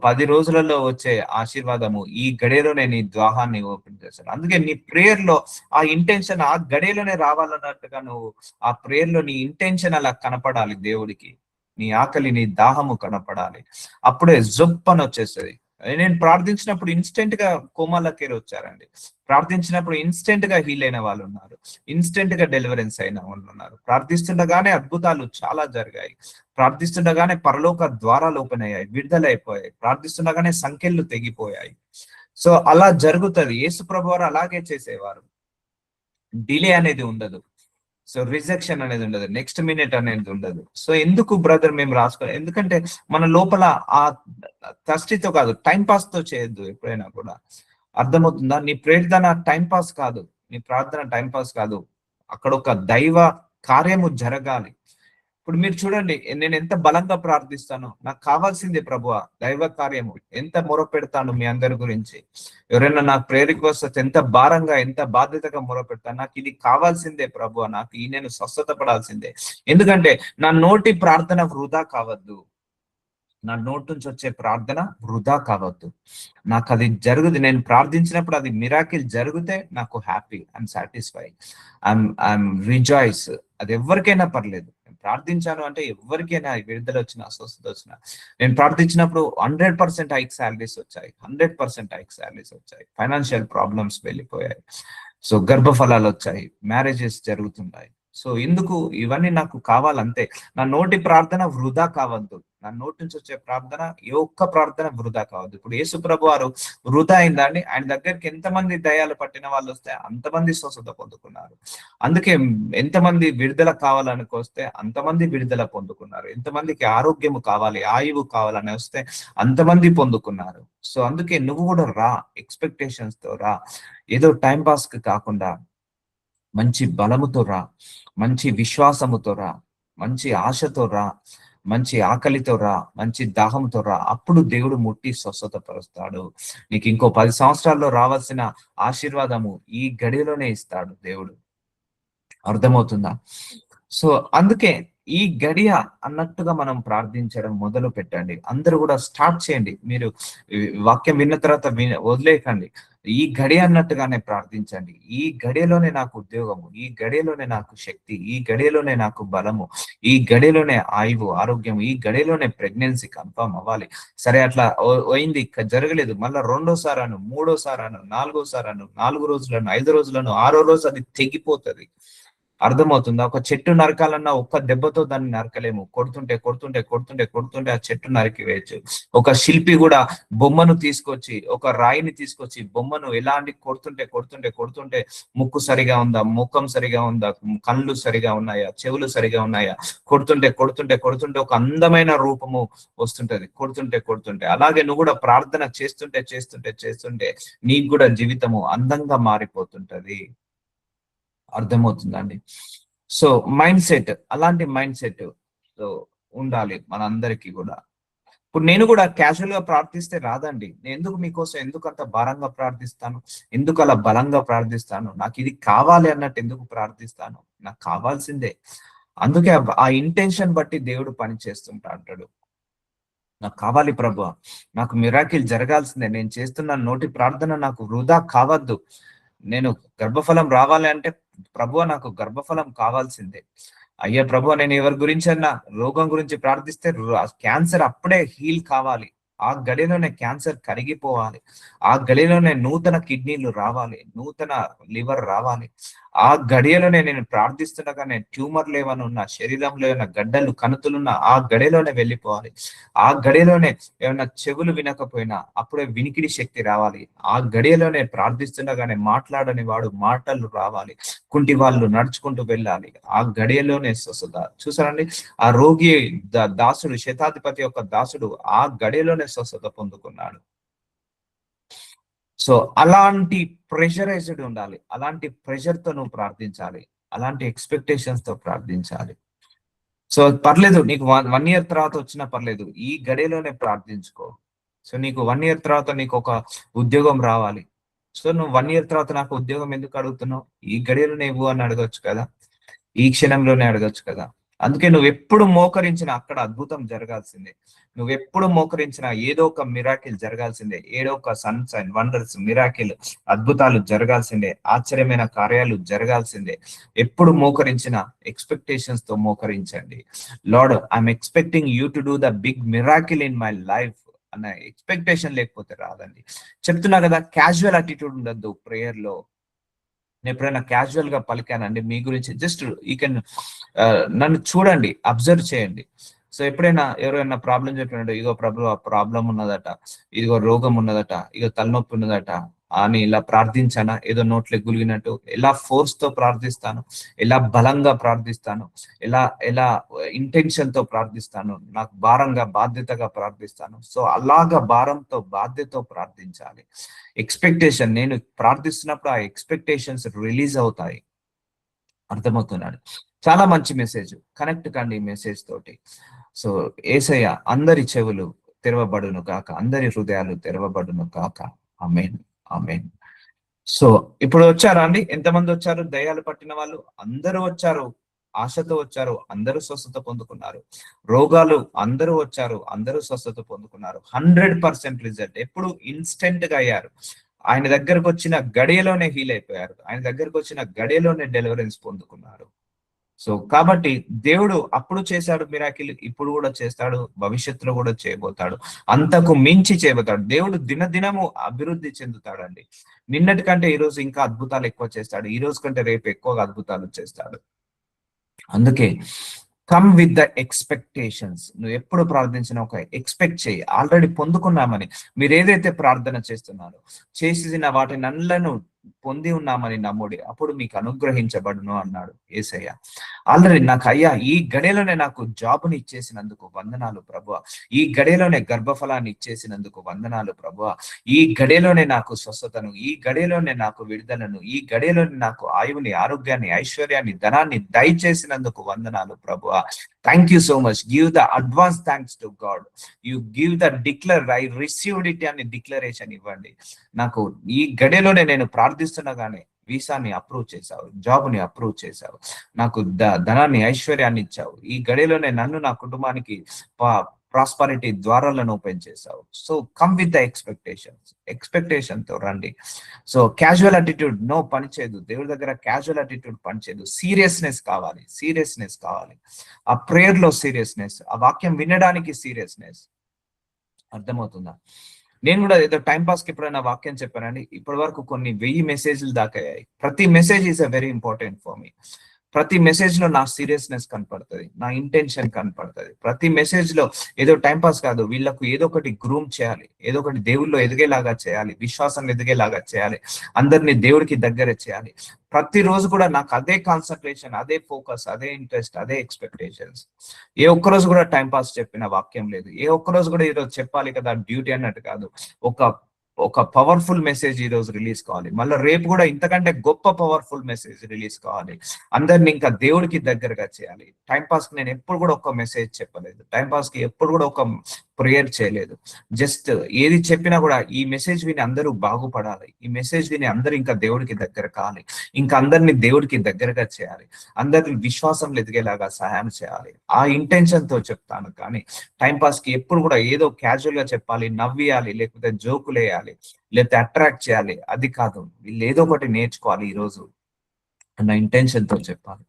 10 రోజులలో వచ్చే ఆశీర్వాదము ఈ గడిలోనే నీ దాహాన్ని ఓపెన్ చేస్తాడు. అందుకే నీ ప్రేయర్ లో ఆ ఇంటెన్షన్ ఆ గడిలోనే రావాలన్నట్టుగా నువ్వు ఆ ప్రేయర్ లో నీ ఇంటెన్షన్ అలా కనపడాలి దేవుడికి. నీ ఆకలి, నీ దాహము కనపడాలి. అప్పుడే జొప్పని వచ్చేస్తుంది. నేను ప్రార్థించినప్పుడు ఇన్స్టెంట్ గా కోమాలకేరు వచ్చారండి. ప్రార్థించినప్పుడు ఇన్స్టెంట్ గా హీల్ అయిన వాళ్ళు ఉన్నారు, ఇన్స్టెంట్ గా డెలివరెన్స్ అయిన వాళ్ళు ఉన్నారు. ప్రార్థిస్తుండగానే అద్భుతాలు చాలా జరిగాయి. ప్రార్థిస్తుండగానే పరలోక ద్వారాలు ఓపెన్ అయ్యాయి, విడుదలైపోయాయి. ప్రార్థిస్తుండగానే సంఖ్యలు తెగిపోయాయి. సో అలా జరుగుతుంది. యేసు ప్రభువారు అలాగే చేసేవారు. డిలే అనేది ఉండదు. సో రిజెక్షన్ అనేది ఉండదు, నెక్స్ట్ మినిట్ అనేది ఉండదు. సో ఎందుకు బ్రదర్ మేము రాసుకోవాలి? ఎందుకంటే మన లోపల ఆ థర్స్టీతో కాదు, టైం పాస్ తో చేయొద్దు ఎప్పుడైనా కూడా. అర్థమవుతుందా? నీ ప్రార్థన టైం పాస్ కాదు, నీ ప్రార్థన టైం పాస్ కాదు. అక్కడ ఒక దైవ కార్యము జరగాలి. ఇప్పుడు మీరు చూడండి, నేను ఎంత బలంగా ప్రార్థిస్తాను, నాకు కావాల్సిందే ప్రభువా దైవ కార్యము. ఎంత మొర పెడతాను మీ అందరి గురించి. ఎవరైనా నాకు ప్రేయర్ రిక్వెస్ట్ వస్తే ఎంత భారంగా, ఎంత బాధ్యతగా మొర పెడతాను. నాకు ఇది కావాల్సిందే ప్రభువా, నాకు ఈ నేను స్వస్థత పడాల్సిందే. ఎందుకంటే నా నోటి ప్రార్థన వృధా కావద్దు. నా నోటి నుంచి వచ్చే ప్రార్థన వృధా కావద్దు. నాకు అది జరుగుతుంది, నేను ప్రార్థించినప్పుడు అది మిరాకిల్ జరిగితే నాకు happy, I'm satisfy, I'm rejoice. అది ఎవరికైనా పర్లేదు. నేను ప్రార్థించాను అంటే ఎవరికైనా విడుదల వచ్చినా, అస్వస్థత వచ్చినా. నేను ప్రార్థించినప్పుడు 100% హైక్ శాలరీస్ వచ్చాయి, 100% హైక్ శాలరీస్ వచ్చాయి. ఫైనాన్షియల్ ప్రాబ్లమ్స్ వెళ్ళిపోయాయి. సో గర్భఫలాలు వచ్చాయి, మ్యారేజెస్ జరుగుతున్నాయి. సో ఎందుకు ఇవన్నీ నాకు కావాలంతే. నా నోటి ప్రార్థన వృధా కావద్దు. నా నోటి నుంచి వచ్చే ప్రార్థన, ఏ ఒక్క ప్రార్థన వృధా కావద్దు. ఇప్పుడు యేసు ప్రభు వారు వృధా అయిందండి. ఆయన దగ్గరికి ఎంతమంది దయ్యాలు పట్టిన వాళ్ళు వస్తే అంతమంది స్వస్థత పొందుకున్నారు. అందుకే ఎంతమంది విడుదల కావాలని వస్తే అంతమంది విడుదల పొందుకున్నారు. ఎంతమందికి ఆరోగ్యము కావాలి, ఆయువు కావాలని వస్తే అంతమంది పొందుకున్నారు. సో అందుకే నువ్వు కూడా రా, ఎక్స్పెక్టేషన్స్ తో రా. ఏదో టైం పాస్ కి కాకుండా మంచి బలముతో రా, మంచి విశ్వాసముతో రా, మంచి ఆశతో రా. మంచి ఆకలితో రా, మంచి దాహంతో రా. అప్పుడు దేవుడు ముట్టి స్వస్థత పరుస్తాడు. నీకు ఇంకో 10 సంవత్సరాల్లో రావాల్సిన ఆశీర్వాదము ఈ గడియలోనే ఇస్తాడు దేవుడు. అర్థమవుతుందా? సో అందుకే ఈ గడియ అన్నట్టుగా మనం ప్రార్థించడం మొదలు పెట్టండి. అందరూ కూడా స్టార్ట్ చేయండి. మీరు వాక్యం విన్న తర్వాత వదిలేయకండి. ఈ గడియ అన్నట్టుగానే ప్రార్థించండి. ఈ గడియలోనే నాకు ఉద్యోగము, ఈ గడియలోనే నాకు శక్తి, ఈ గడియలోనే నాకు బలము, ఈ గడియలోనే ఆయువు, ఆరోగ్యం, ఈ గడియలోనే ప్రెగ్నెన్సీ కన్ఫర్మ్ అవ్వాలి. సరే అట్లా అయింది, జరగలేదు. మళ్ళా రెండోసారి అను, మూడోసారి అను, నాలుగోసారి అను, 4 రోజులను, 5 రోజులను, 6వ రోజు అది తెగిపోతుంది. అర్థమవుతుందా? ఒక చెట్టు నరకాలన్నా ఒక్క దెబ్బతో దాన్ని నరకలేము. కొడుతుంటే కొడుతుంటే కొడుతుంటే కొడుతుంటే ఆ చెట్టు నరికి వేయచ్చు. ఒక శిల్పి కూడా బొమ్మను తీసుకొచ్చి, ఒక రాయిని తీసుకొచ్చి బొమ్మను ఎలాంటి కొడుతుంటే కొడుతుంటే కొడుతుంటే ముక్కు సరిగా ఉందా, ముఖం సరిగా ఉందా, కళ్ళు సరిగా ఉన్నాయా, చెవులు సరిగా ఉన్నాయా, కొడుతుంటే కొడుతుంటే కొడుతుంటే ఒక అందమైన రూపము వస్తుంటది. కొడుతుంటే కొడుతుంటే అలాగే నువ్వు కూడా ప్రార్థన చేస్తుంటే చేస్తుంటే చేస్తుంటే నీకు కూడా జీవితము అందంగా మారిపోతుంటది. అర్థమవుతుందండి. సో మైండ్ సెట్, అలాంటి మైండ్ సెట్ ఉండాలి మనందరికీ కూడా. ఇప్పుడు నేను కూడా క్యాజువల్ గా ప్రార్థిస్తే రాదండి. నేను ఎందుకు మీకోసం ఎందుకు అంత భారంగా ప్రార్థిస్తాను, ఎందుకు అలా బలంగా ప్రార్థిస్తాను, నాకు ఇది కావాలి అన్నట్టు ఎందుకు ప్రార్థిస్తాను? నాకు కావాల్సిందే. అందుకే ఆ ఇంటెన్షన్ బట్టి దేవుడు పని చేస్తుంటా అంటాడు. నాకు కావాలి ప్రభువా, నాకు మిరాకిల్ జరగాల్సిందే, నేను చేస్తున్న నోటి ప్రార్థన నాకు వృధా కావద్దు, నేను గర్భఫలం రావాలి అంటే ప్రభువా నాకు గర్భఫలం కావాల్సిందే. అయ్యా ప్రభువా, నేను ఎవరి గురించి అన్నా రోగం గురించి ప్రార్థిస్తే క్యాన్సర్ అప్పుడే హీల్ కావాలి. ఆ గడిలోనే క్యాన్సర్ కరిగిపోవాలి. ఆ గడిలోనే నూతన కిడ్నీలు రావాలి, నూతన లివర్ రావాలి. ఆ గడియలోనే నేను ప్రార్థిస్తుండగానే ట్యూమర్లు ఏమైనా ఉన్న, శరీరంలో ఏమైనా గడ్డలు కణుతులున్నా ఆ గడిలోనే వెళ్ళిపోవాలి. ఆ గడిలోనే ఏమైనా చెవులు వినకపోయినా అప్పుడే వినికిడి శక్తి రావాలి. ఆ గడియలోనే ప్రార్థిస్తుండగానే మాట్లాడని వాడు మాటలు రావాలి. కుంటి వాళ్ళు నడుచుకుంటూ వెళ్ళాలి. ఆ గడియలోనే స్వస్థత. చూసారండి, ఆ రోగి దాసుడు, శతాధిపతి యొక్క దాసుడు ఆ గడియలోనే స్వస్థత పొందుకున్నాడు. సో అలాంటి ప్రెషరైజ్డ్ ఉండాలి. అలాంటి ప్రెషర్ తో నువ్వు ప్రార్థించాలి. అలాంటి ఎక్స్పెక్టేషన్స్ తో ప్రార్థించాలి. సో పర్లేదు, నీకు 1 ఇయర్ తర్వాత వచ్చినా పర్లేదు, ఈ గడియలోనే ప్రార్థించుకో. సో నీకు 1 ఇయర్ తర్వాత నీకు ఒక ఉద్యోగం రావాలి. సో నువ్వు 1 ఇయర్ తర్వాత నాకు ఉద్యోగం ఎందుకు అడుగుతున్నావు? ఈ గడియలోనే ఇవ్వు అని అడగొచ్చు కదా, ఈ క్షణంలోనే అడగొచ్చు కదా. అందుకే నువ్వు ఎప్పుడు మోకరించినా అక్కడ అద్భుతం జరగాల్సిందే. నువ్వు ఎప్పుడు మోకరించినా ఏదో ఒక మిరాకిల్ జరగాల్సిందే. ఏదో ఒక సన్ సైన్, వండర్స్, మిరాకిల్, అద్భుతాలు జరగాల్సిందే. ఆశ్చర్యమైన కార్యాలు జరగాల్సిందే. ఎప్పుడు మోకరించినా ఎక్స్పెక్టేషన్స్ తో మోకరించండి. Lord, I'm expecting you to do the big miracle in my life అన్న ఎక్స్పెక్టేషన్ లేకపోతే రాదండి. చెప్తున్నా కదా, క్యాజువల్ అటిట్యూడ్ ఉండద్దు ప్రేయర్ లో. నేను ఎప్పుడైనా క్యాజువల్ గా పలికానండి మీ గురించి? జస్ట్ యూ కెన్ నన్ను చూడండి, అబ్జర్వ్ చేయండి. సో ఎప్పుడైనా ఎవరైనా ప్రాబ్లం చెప్పినట్టు, ఇగో ప్రాబ్లం ఉన్నదట, ఇదిగో రోగం ఉన్నదట, ఇగో తలనొప్పి ఉన్నదట అని ఇలా ప్రార్థించానా? ఏదో నోట్లో గులిగినట్టు ఎలా ఫోర్స్ తో ప్రార్థిస్తాను, ఎలా బలంగా ప్రార్థిస్తాను, ఎలా ఎలా ఇంటెన్షన్ తో ప్రార్థిస్తాను, నాకు భారంగా బాధ్యతగా ప్రార్థిస్తాను. సో అలాగా భారంతో బాధ్యతతో ప్రార్థించాలి. ఎక్స్పెక్టేషన్, నేను ప్రార్థిస్తున్నప్పుడు ఆ ఎక్స్పెక్టేషన్స్ రిలీజ్ అవుతాయి. అర్థమవుతున్నాడు. చాలా మంచి మెసేజ్. కనెక్ట్ కండి ఈ మెసేజ్ తోటి. సో యేసయ్య అందరి చెవులు తెరవబడును కాక, అందరి హృదయాలు తెరవబడును కాక. ఆమేన్, ఆమేన్. సో ఇప్పుడు వచ్చారా అండి? ఎంతమంది వచ్చారు? దయ్యాలు పట్టిన వాళ్ళు అందరూ వచ్చారు, ఆశతో వచ్చారు, అందరూ స్వస్థత పొందుకున్నారు. రోగాలు అందరూ వచ్చారు, అందరూ స్వస్థత పొందుకున్నారు. 100% రిజల్ట్. ఎప్పుడు ఇన్స్టెంట్ గా అయ్యారు. ఆయన దగ్గరకు వచ్చిన గడియలోనే హీల్ అయిపోయారు. ఆయన దగ్గరకు వచ్చిన గడియలోనే డెలివరెన్స్ పొందుకున్నారు. సో కాబట్టి దేవుడు అప్పుడు చేశాడు మిరాకిల్, ఇప్పుడు కూడా చేస్తాడు, భవిష్యత్తులో కూడా చేయబోతాడు, అంతకు మించి చేయబోతాడు. దేవుడు దినదినము అభివృద్ధి చెందుతాడండి. నిన్నటి కంటే ఈ రోజు ఇంకా అద్భుతాలు ఎక్కువ చేస్తాడు. ఈ రోజు కంటే రేపు ఎక్కువగా అద్భుతాలు చేస్తాడు. అందుకే కమ్ విత్ ద ఎక్స్పెక్టేషన్స్. నువ్వు ఎప్పుడు ప్రార్థించినా ఒక ఎక్స్పెక్ట్ చేయి, ఆల్రెడీ పొందుకున్నామని. మీరు ఏదైతే ప్రార్థన చేస్తున్నారో, చేసిన వాటిని అన్లను పొంది ఉన్నామని నమ్ముడి, అప్పుడు మీకు అనుగ్రహించబడును అన్నాడు యేసయ్య. ఆల్రెడీ నాకు అయ్యా ఈ గడియలోనే నాకు జాబ్ని ఇచ్చేసినందుకు వందనాలు ప్రభువా, ఈ గడియలోనే గర్భఫలాన్ని ఇచ్చేసినందుకు వందనాలు ప్రభువా, ఈ గడియలోనే నాకు స్వస్థతను, ఈ గడియలోనే నాకు విడుదలను, ఈ గడియలోనే నాకు ఆయువుని, ఆరోగ్యాన్ని, ఐశ్వర్యాన్ని, ధనాన్ని దయచేసినందుకు వందనాలు ప్రభువా. Thank you so much. Give the advance thanks to God. You give the declare, I received it అని డిక్లరేషన్ ఇవ్వండి. నాకు ఈ గడిలోనే నేను ప్రార్థిస్తుండగానే వీసాని అప్రూవ్ చేశావు, జాబ్ ని అప్రూవ్ చేశావు, నాకు ధనాన్ని ఐశ్వర్యాన్ని ఇచ్చావు. ఈ గడిలోనే నన్ను నా కుటుంబానికి ప్రాస్పరిటీ ద్వారాలను ఓపెన్ చేశావు. So come with the expectation తో రండి. సో క్యాజువల్ అటిట్యూడ్ నో పనిచేయదు. దేవుడి దగ్గర క్యాజువల్ అటిట్యూడ్ పనిచేయదు. సీరియస్నెస్ కావాలి. ఆ ప్రేయర్ లో సీరియస్నెస్, ఆ వాక్యం వినడానికి సీరియస్నెస్. అర్థమవుతుందా? నేను కూడా ఏదో టైం పాస్ కి ఎప్పుడైనా వాక్యం చెప్పానండి. ఇప్పటి వరకు కొన్ని 1000 మెసేజ్లు దాకా అయ్యాయి. ప్రతి message is a very important for me. ప్రతి మెసేజ్ లో నా సీరియస్నెస్ కనపడుతుంది, నా ఇంటెన్షన్ కనపడుతుంది. ప్రతి మెసేజ్ లో ఏదో టైం పాస్ కాదు, వీళ్ళకు ఏదో ఒకటి గ్రూమ్ చేయాలి, ఏదో ఒకటి దేవుళ్ళలో ఎదిగేలాగా చేయాలి, విశ్వాసంలో ఎదిగేలాగా చేయాలి, అందరినీ దేవుడికి దగ్గర చేయాలి. ప్రతిరోజు కూడా నాకు అదే కాన్సన్ట్రేషన్, అదే ఫోకస్, అదే ఇంట్రెస్ట్, అదే ఎక్స్పెక్టేషన్స్. ఏ ఒక్కరోజు కూడా టైం పాస్ చెప్పిన వాక్యం లేదు. ఏ ఒక్కరోజు కూడా ఈరోజు చెప్పాలి కదా డ్యూటీ అన్నట్టు కాదు. ఒక పవర్ఫుల్ మెసేజ్ ఈ రోజు రిలీజ్ కావాలి, మళ్ళీ రేపు కూడా ఇంతకంటే గొప్ప పవర్ఫుల్ మెసేజ్ రిలీజ్ కావాలి, అందరిని ఇంకా దేవుడికి దగ్గరగా చేయాలి. టైం పాస్ కి నేను ఎప్పుడు కూడా ఒక మెసేజ్ చెప్పలేదు, టైం పాస్ కి ఎప్పుడు కూడా ఒక ప్రేయర్ చేయలేదు. జస్ట్ ఏది చెప్పినా కూడా ఈ మెసేజ్ విని అందరూ బాగుపడాలి, ఈ మెసేజ్ విని అందరూ ఇంకా దేవుడికి దగ్గర కావాలి, ఇంకా అందరినీ దేవుడికి దగ్గరగా చేయాలి, అందరిని విశ్వాసంలో ఎదిగేలాగా సహాయం చేయాలి. ఆ ఇంటెన్షన్ తో చెప్తాను. కానీ టైం పాస్ కి ఎప్పుడు కూడా ఏదో క్యాజువల్ గా చెప్పాలి, నవ్వియాలి, లేకపోతే జోకులు వేయాలి, లేకపోతే అట్రాక్ట్ చేయాలి, అది కాదు. వీళ్ళు ఏదో ఒకటి నేర్చుకోవాలి ఈ రోజు అన్న ఇంటెన్షన్ తో చెప్పాలి.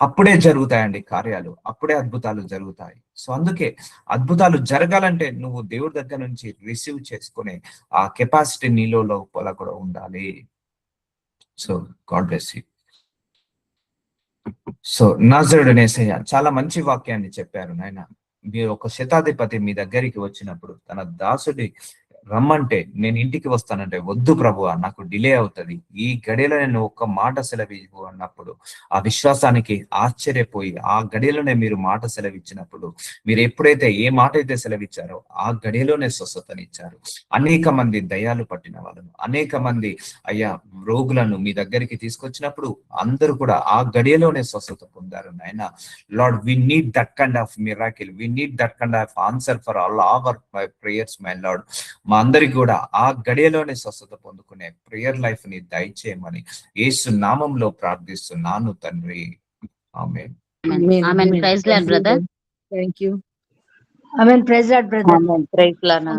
అప్పుడే జరుగుతాయండి కార్యాలు, అప్పుడే అద్భుతాలు జరుగుతాయి. సో అందుకే అద్భుతాలు జరగాలంటే నువ్వు దేవుడి దగ్గర నుంచి రిసీవ్ చేసుకునే ఆ కెపాసిటీ నీలో లోపల కూడా ఉండాలి. So God bless you. So నజరుడైన యేసయ్య చాలా మంచి వాక్యాన్ని చెప్పారు నాయన. మీరు ఒక శతాధిపతి మీ దగ్గరికి వచ్చినప్పుడు తన దాసుడి రమ్మంటే నేను ఇంటికి వస్తానంటే, వద్దు ప్రభువా నాకు డిలే అవుతుంది, ఈ గడియలో నేను ఒక్క మాట సెలవు అన్నప్పుడు ఆ విశ్వాసానికి ఆశ్చర్యపోయి ఆ గడియలోనే మీరు మాట సెలవిచ్చినప్పుడు, మీరు ఎప్పుడైతే ఏ మాట అయితే సెలవిచ్చారో ఆ గడియలోనే స్వస్థతనిచ్చారు. అనేక మంది దయ్యాలు పట్టిన వాళ్ళను, అనేక మంది అయ్యా రోగులను మీ దగ్గరికి తీసుకొచ్చినప్పుడు అందరూ కూడా ఆ గడియలోనే స్వస్థత పొందారు నాయన. Lord, we need that kind of miracle, we need that kind of answer for all our prayers my Lord. మా అందరికి కూడా ఆ గడియలోనే స్వస్థత పొందుకునే ప్రేయర్ లైఫ్ ని దయచేయమని యేసు నామంలో ప్రార్థిస్తున్నాను తండ్రి. Amen. Amen. Praise Lord brother. Thank you. Amen. Praise God, brother. Amen. Praise lord.